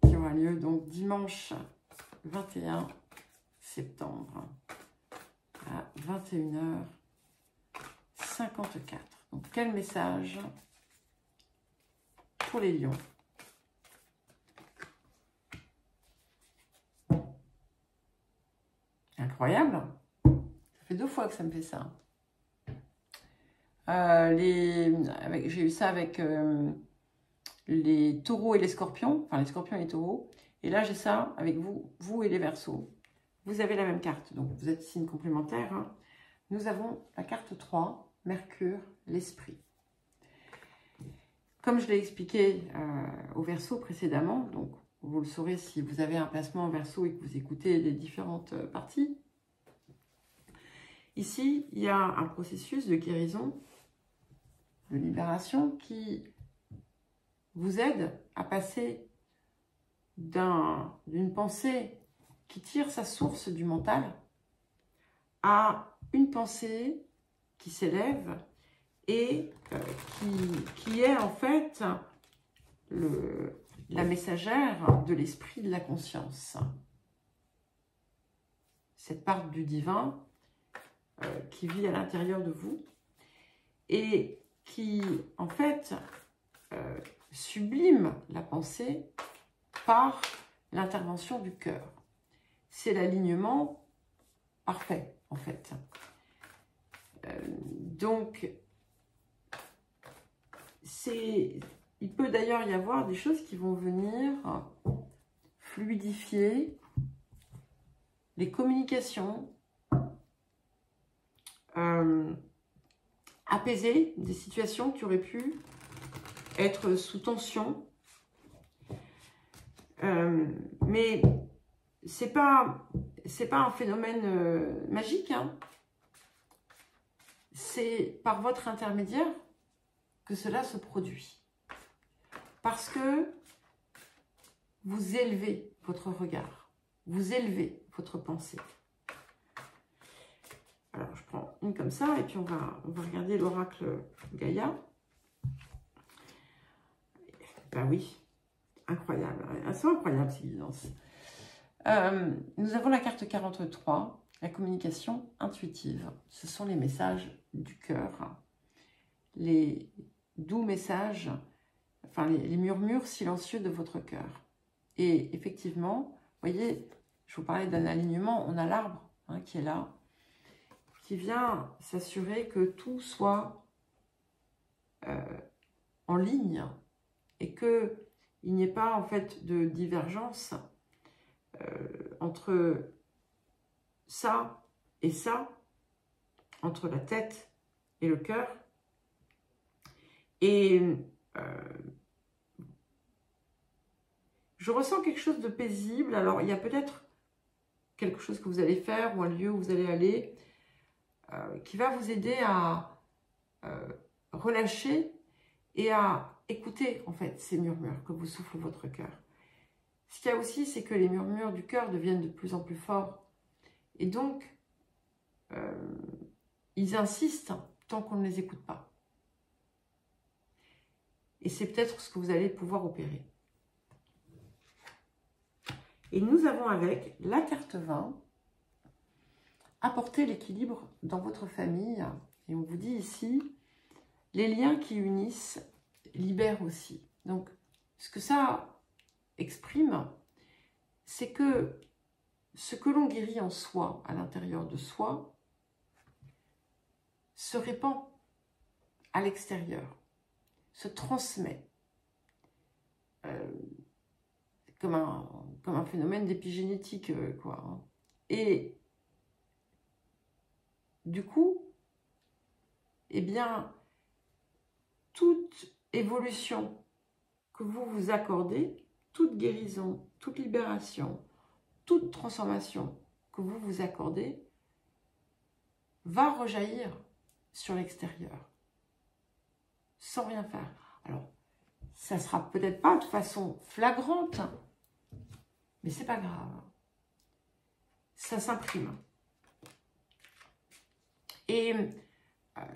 qui aura lieu donc dimanche 21 septembre à 21h54. Donc, quel message pour les lions? Incroyable. Ça fait 2 fois que ça me fait ça. J'ai eu ça avec les taureaux et les scorpions. Enfin, les scorpions et les taureaux. Et là, j'ai ça avec vous et les verseaux. Vous avez la même carte. Donc, vous êtes signe complémentaire. Hein. Nous avons la carte 3, Mercure, l'esprit. Comme je l'ai expliqué au Verseau précédemment, donc vous le saurez si vous avez un placement en Verseau et que vous écoutez les différentes parties. Ici, il y a un processus de guérison, de libération qui vous aide à passer d'une pensée qui tire sa source du mental à une pensée qui s'élève et qui est en fait la messagère de l'esprit de la conscience. Cette part du divin qui vit à l'intérieur de vous et qui, en fait, sublime la pensée par l'intervention du cœur. C'est l'alignement parfait, en fait. Donc, il peut d'ailleurs y avoir des choses qui vont venir fluidifier les communications, apaiser des situations qui auraient pu être sous tension. Mais c'est pas un phénomène magique, hein. C'est par votre intermédiaire que cela se produit. Parce que vous élevez votre regard, vous élevez votre pensée. Alors, je prends une comme ça, et puis on va regarder l'oracle Gaïa. Ben oui, incroyable, c'est incroyable ces guidances. Nous avons la carte 43, la communication intuitive. Ce sont les messages du cœur, les doux messages, enfin les murmures silencieux de votre cœur. Et effectivement, vous voyez, je vous parlais d'un alignement, on a l'arbre qui est là, qui vient s'assurer que tout soit en ligne et qu'il n'y ait pas en fait de divergence entre ça et ça, entre la tête et le cœur. Et je ressens quelque chose de paisible. Alors, il y a peut-être quelque chose que vous allez faire ou un lieu où vous allez aller qui va vous aider à relâcher et à écouter en fait ces murmures que vous souffle votre cœur. Ce qu'il y a aussi, c'est que les murmures du cœur deviennent de plus en plus forts. Et donc, ils insistent tant qu'on ne les écoute pas. Et c'est peut-être ce que vous allez pouvoir opérer. Et nous avons avec la carte 20, apporter l'équilibre dans votre famille. Et on vous dit ici, les liens qui unissent libèrent aussi. Donc, ce que ça exprime, c'est que ce que l'on guérit en soi, à l'intérieur de soi, se répand à l'extérieur, se transmet comme un phénomène d'épigénétique, quoi. Et du coup, eh bien, toute évolution que vous vous accordez, toute guérison, toute libération, toute transformation que vous vous accordez, va rejaillir sur l'extérieur, sans rien faire. Alors, ça ne sera peut-être pas de façon flagrante, mais c'est pas grave. Ça s'imprime. Et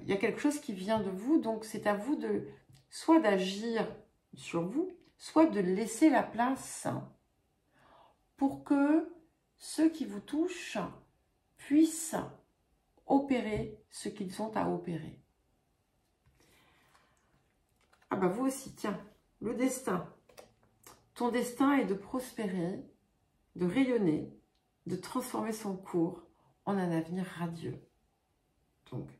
il y a quelque chose qui vient de vous, donc c'est à vous de soit d'agir sur vous, soit de laisser la place pour que ceux qui vous touchent puissent opérer ce qu'ils ont à opérer. Ah bah vous aussi, tiens, le destin. Ton destin est de prospérer, de rayonner, de transformer son cours en un avenir radieux. Donc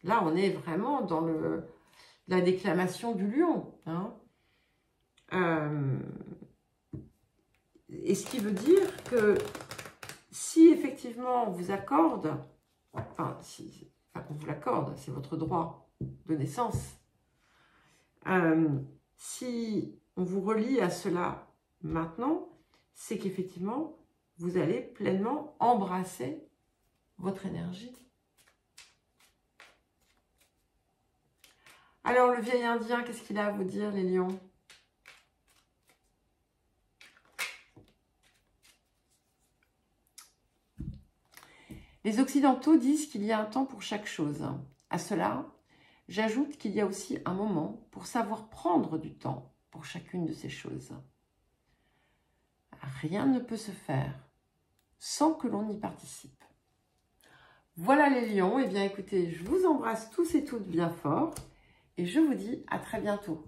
là, on est vraiment dans la déclamation du lion. Et ce qui veut dire que si effectivement on vous accorde, on vous l'accorde, c'est votre droit de naissance, si on vous relie à cela maintenant, c'est qu'effectivement, vous allez pleinement embrasser votre énergie. Alors, le vieil indien, qu'est-ce qu'il a à vous dire, les lions? Les Occidentaux disent qu'il y a un temps pour chaque chose. À cela, j'ajoute qu'il y a aussi un moment pour savoir prendre du temps pour chacune de ces choses. Rien ne peut se faire sans que l'on y participe. Voilà les lions. Eh bien, écoutez, je vous embrasse tous et toutes bien fort et je vous dis à très bientôt.